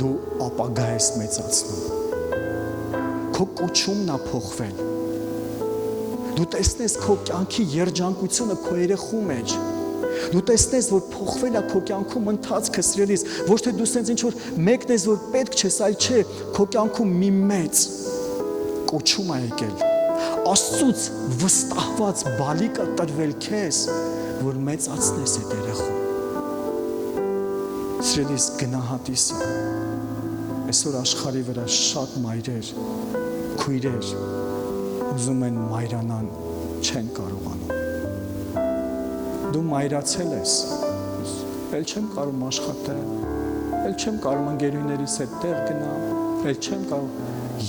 դու ապագա ես մեծացնում, քո կոչումն է փոխվել, դու տեսնես քո կյանքի երջանկությունը քո երեխու մեջ, դու տեսնես, որ փոխվել է քո կյանքում ընթացքը սիրելիս, ոչ թե դու սենց ինչ-որ մեկն ես, որ պետք չես, այլ չէ, քո կյանքում մի մեծ կոչում է եկել, Աստծուց վստահված բալիկը տրվել քեզ, որ մեծացնես այդ երեխուն։ Սիրելիս գնահատիսը, այսօր աշխարհի վրա շատ մայրեր, քույրեր ուզում են մայրանան, չեն կարողանում։ Դու մայրացել ես, էլ չեմ կարող աշխատել, էլ չեմ կարող ընկերուներիս հետ տեղ գնալ, էլ չեմ կարող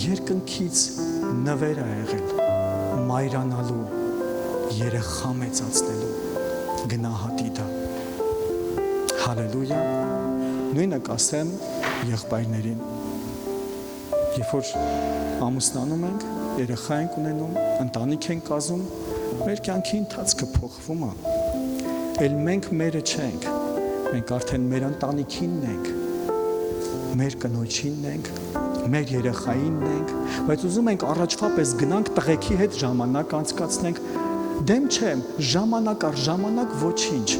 երկնքից նվեր ա եղել մայրանալու, երեխա մեծացնելու։ գնահատի դա։ Հալելույա։ Նույնը կասեմ եղբայրներին։ Երբ որ ամուսնանում ենք, երեխա ենք ունենում, ընտանիք ենք կազմում, մեր կյանքի ընթացքը փոխվում է։ Էլ մենք մերը չենք, մենք արդեն մեր ընտանիքինն ենք, մեր կնոջինն ենք, մեր երեխայինն ենք, բայց ուզում ենք առաջվա պես գնանք տղեկի հետ ժամանակ անցկացնենք, դեմ չեմ, ժամանակ առ ժամանակ ոչինչ,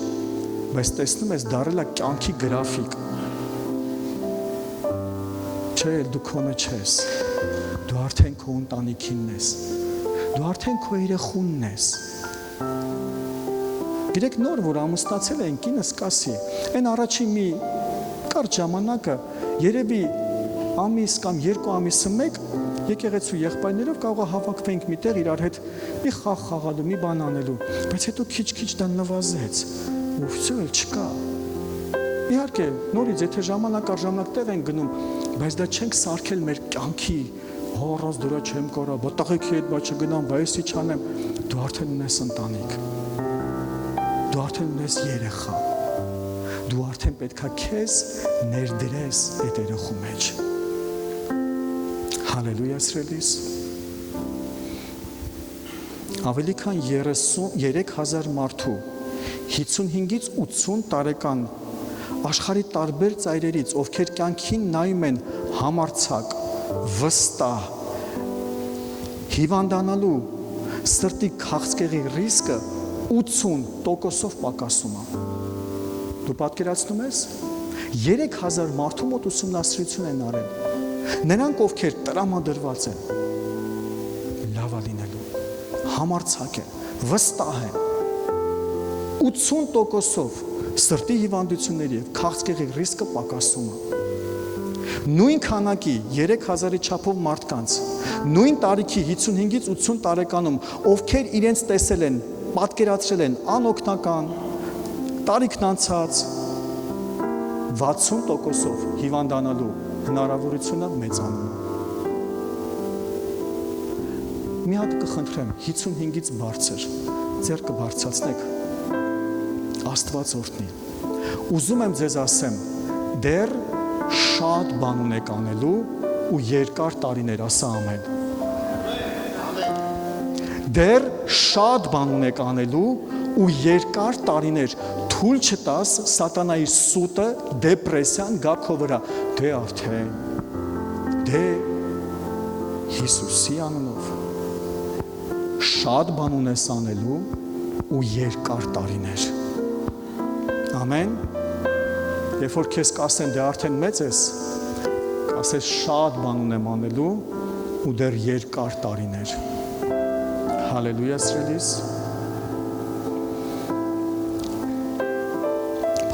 բայց տեսնում ես դարել է կյանքի գրաֆիկ։ Չէ, դու քոնը չես, դու արդեն քո ընտանիքինն ես, դու արդեն քո երեխունն ես։ Գիտեք, նոր որ ամուսնացել են, կինս կասի, այն առաջին մի կարճ ժամանակը երևի ամիս կամ 2 ամիսը մեկ եկեղեցու եղբայրներով կարող է հավաքվենք միտեղ իրար հետ մի խաղ խաղալու, մի բան անելու, բայց հետո քիչ-քիչ դա նվազեց, ու всё էլ չկա։ Իհարկե, նորից եթե ժամանակ առ ժամանակ տեղ են գնում, բայց դա չենք սարքել մեր կյանքի, առանց դրա չեմ կարող, բա տղեկի հետ բա չգնամ, բա էսի չանեմ, դու արդեն ունես ընտանիք, դու արդեն ունես երեխա, դու արդեն պետքա քեզ ներդրես այդ երեխու մեջ։ Հալելույա սիրելիս։ Ավելի քան 33,000 մարդու 55-ից 80 տարեկան աշխարհի տարբեր ծայրերից, ովքեր կյանքին նայում են համարձակ, վստահ, հիվանդանալու, սրտի քաղցկեղի ռիսկը 80%-ով պակասում է։ Դու պատկերացնում ես, 3000 մարդու մոտ ուսումնասիրություն են արել։ Նրանք, ովքեր տրամադրված են, լավ լինելու, համարձակ են, վստահ են, 80%-ով սրտի հիվանդությունների և քաղցկեղի ռիսկը պակասում է։ Նույն քանակի 3000-ի չափով մարդկանց, նույն տարիքի 55-ից 80 տարեկանում, ովքեր իրենց տեսել են, պատկերացրել են անօգնական, տարիքն անցած, 60%-ով հիվանդանալու հնարավորությունը մեծանում է։ Մի հատ կխնդրեմ, 55-ից բարձր, ձեռքը բարձրացնեք, Աստված օրհնի։ Ուզում եմ ձեզ ասեմ, դեռ շատ բան ունեք անելու ու երկար տարիներ, ասա ամեն։ Դեռ շատ բան ունեք անելու ու երկար տարիներ, թույլ չտաս սատանայի սուտը, դեպրեսիան գա քո վրա, դե արդեն, դե Հիսուսի անունով, շատ բան ունես անելու ու երկար տարիներ։ Ամեն, երբ որ քեզ կասեն դե արդեն մեծ ես, կասես շատ բան ունեմ անելու ու դեռ երկար տարիներ։ Հալելույա սիրելիս։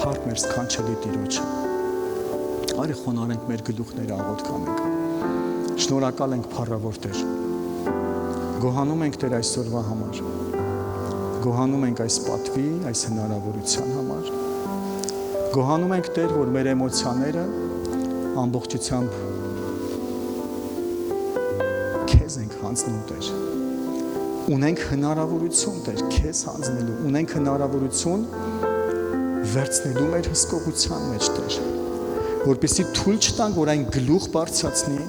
Փառք մեր սքանչելի Տիրոջը։ Արի խոնարհենք մեր գլուխները աղոթք անենք։ Շնորհակալ ենք փառավոր Տեր։ Գոհանում ենք Տեր այսօրվա համար։ Գոհանում ենք այս պատվի, այս հնարավորության համար։ Գոհանում ենք Տեր, որ մեր էմոցիաները ամբողջությամբ քեզ ենք հանձնում Տեր։ Ունենք հնարավորություն Տեր քեզ հանձնելու, ունենք հնարավորություն վերցնելու մեր հսկողության մեջ Տեր, որպեսզի թույլ չտանք, որ այն գլուխ բարձրացնի,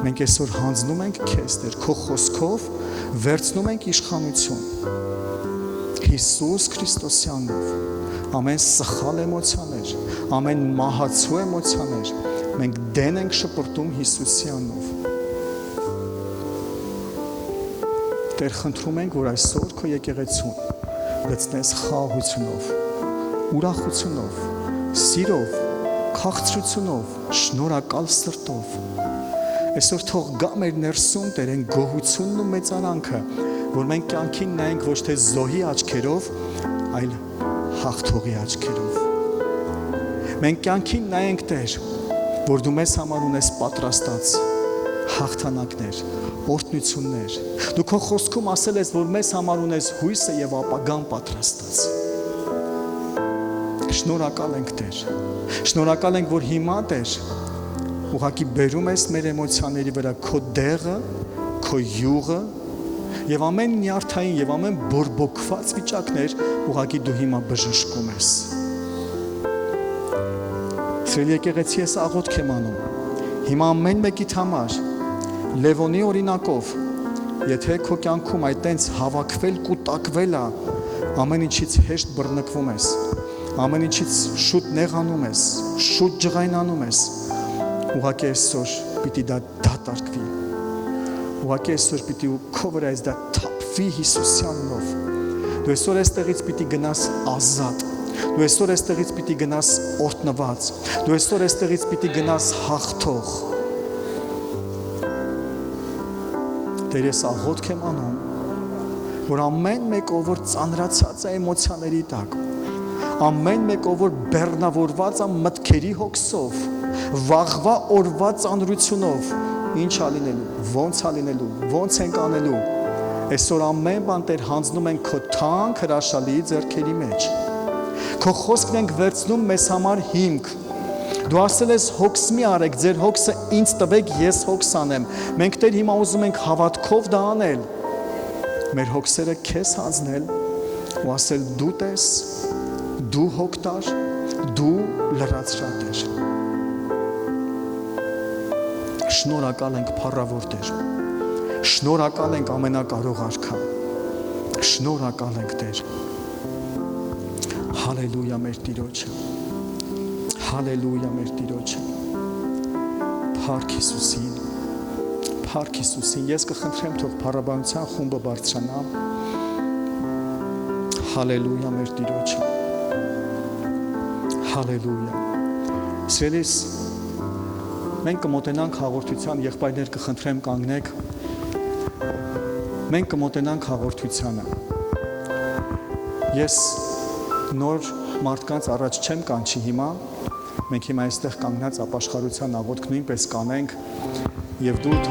մենք այսօր հանձնում ենք քեզ Տեր, քո խոսքով վերցնում ենք իշխանություն Հիսուս Քրիստոսի անունով, ամեն սխալ էմոցիաներ, ամեն մահացու էմոցիաներ, մենք դեն ենք շպրտում Հիսուսի անունով։ Տեր, խնդրում ենք, որ այսօր քո եկեղեցուն լցնես խաղաղությունով, ուրախությունով, սիրով, քաղցրությունով, շնորհակալ սրտով։ Այսօր թող գա մեր ներսում Տեր այն գոհությունն ու մեծարանքը, որ մենք կյանքին նայենք ոչ թե զոհի աչքերով, այլ հաղթողի աչքերով։ Մենք կյանքին նայենք Տեր, որ դու մեզ համար ունես պատրաստած հաղթանակներ, օրհնություններ։ Դու քո խոսքում ասել ես, որ մեզ համար ունես հույսը եւ ապագան պատրաստած։ Շնորհակալ ենք Տեր։ Շնորհակալ ենք, որ հիմա Տեր ուղղակի բերում ես մեր էմոցիաների վրա քո դեղը, քո յուղը, Եվ ամեն նյարդային եւ ամեն բորբոքված վիճակներ ուղղակի դու հիմա բժշկում ես։ Սիրելի եկեղեցի, ես աղոթք եմ անում։ Հիմա ամեն մեկիդ համար Լևոնի օրինակով, եթե քո կյանքում այտենց հավաքվել, կուտակվել է, ամեն ինչից հեշտ բռնկվում ես, ամեն ինչից շուտ նեղանում ես, շուտ ջղայնանում ես, ուղղակի այսօր պիտի դա դատարկվի։ Ուղղակի այսօր պիտի քո վրայից դա թափվի Հիսուսի անունով։ Դու այսօր այստեղից պիտի գնաս ազատ։ Դու այսօր այստեղից պիտի գնաս օրհնված։ Դու այսօր այստեղից պիտի գնաս հաղթող։ Տեր, ես աղոթք եմ անում, որ ամեն մեկով որ ծանրացած է էմոցիաների տակ, ամեն մեկով որ բեռնավորված է մտքերի հոգսով, վաղվա օրվա ծանրությունով, ինչ ա լինելու, ոնց ա լինելու, ոնց ենք անելու, այսօր ամեն բան Տեր հանձնում ենք քո թանկ հրաշալի ձեռքերի մեջ։ Քո խոսքն ենք վերցնում մեզ համար հիմք։ Դու ասել ես հոգս մի արեք, ձեր հոգսը ինձ տվեք, ես հոգս անեմ։ Մենք Տեր հիմա ուզում ենք հավատքով դա անել։ Մեր հոգսերը քեզ հանձնել ու ասել դու տես, դու հոգ տար, դու լրացրատեր։ Շնորհակալ ենք փառավոր Տեր։ Շնորհակալ ենք ամենակարող Արքա։ Շնորհակալ ենք Տեր։ Հալելույա մեր Տիրոջը։ Հալելույա մեր Տիրոջը։ Փառք Հիսուսին։ Փառք Հիսուսին։ Ես կխնդրեմ թող փառաբանության խումբը բարձրանա։ Հալելույա մեր Տիրոջը։ Հալելույա։ Սիրելիս, մենք կմոտենանք հաղորդության, եղբայրներ կխնդրեմ կանգնեք։ Մենք կմոտենանք հաղորդությանը։ Ես նոր մարդկանց առաջ չեմ կանչի հիմա, մենք հիմա այստեղ կանգնած ապաշխարության աղոթք նույնպես կանենք եւ դու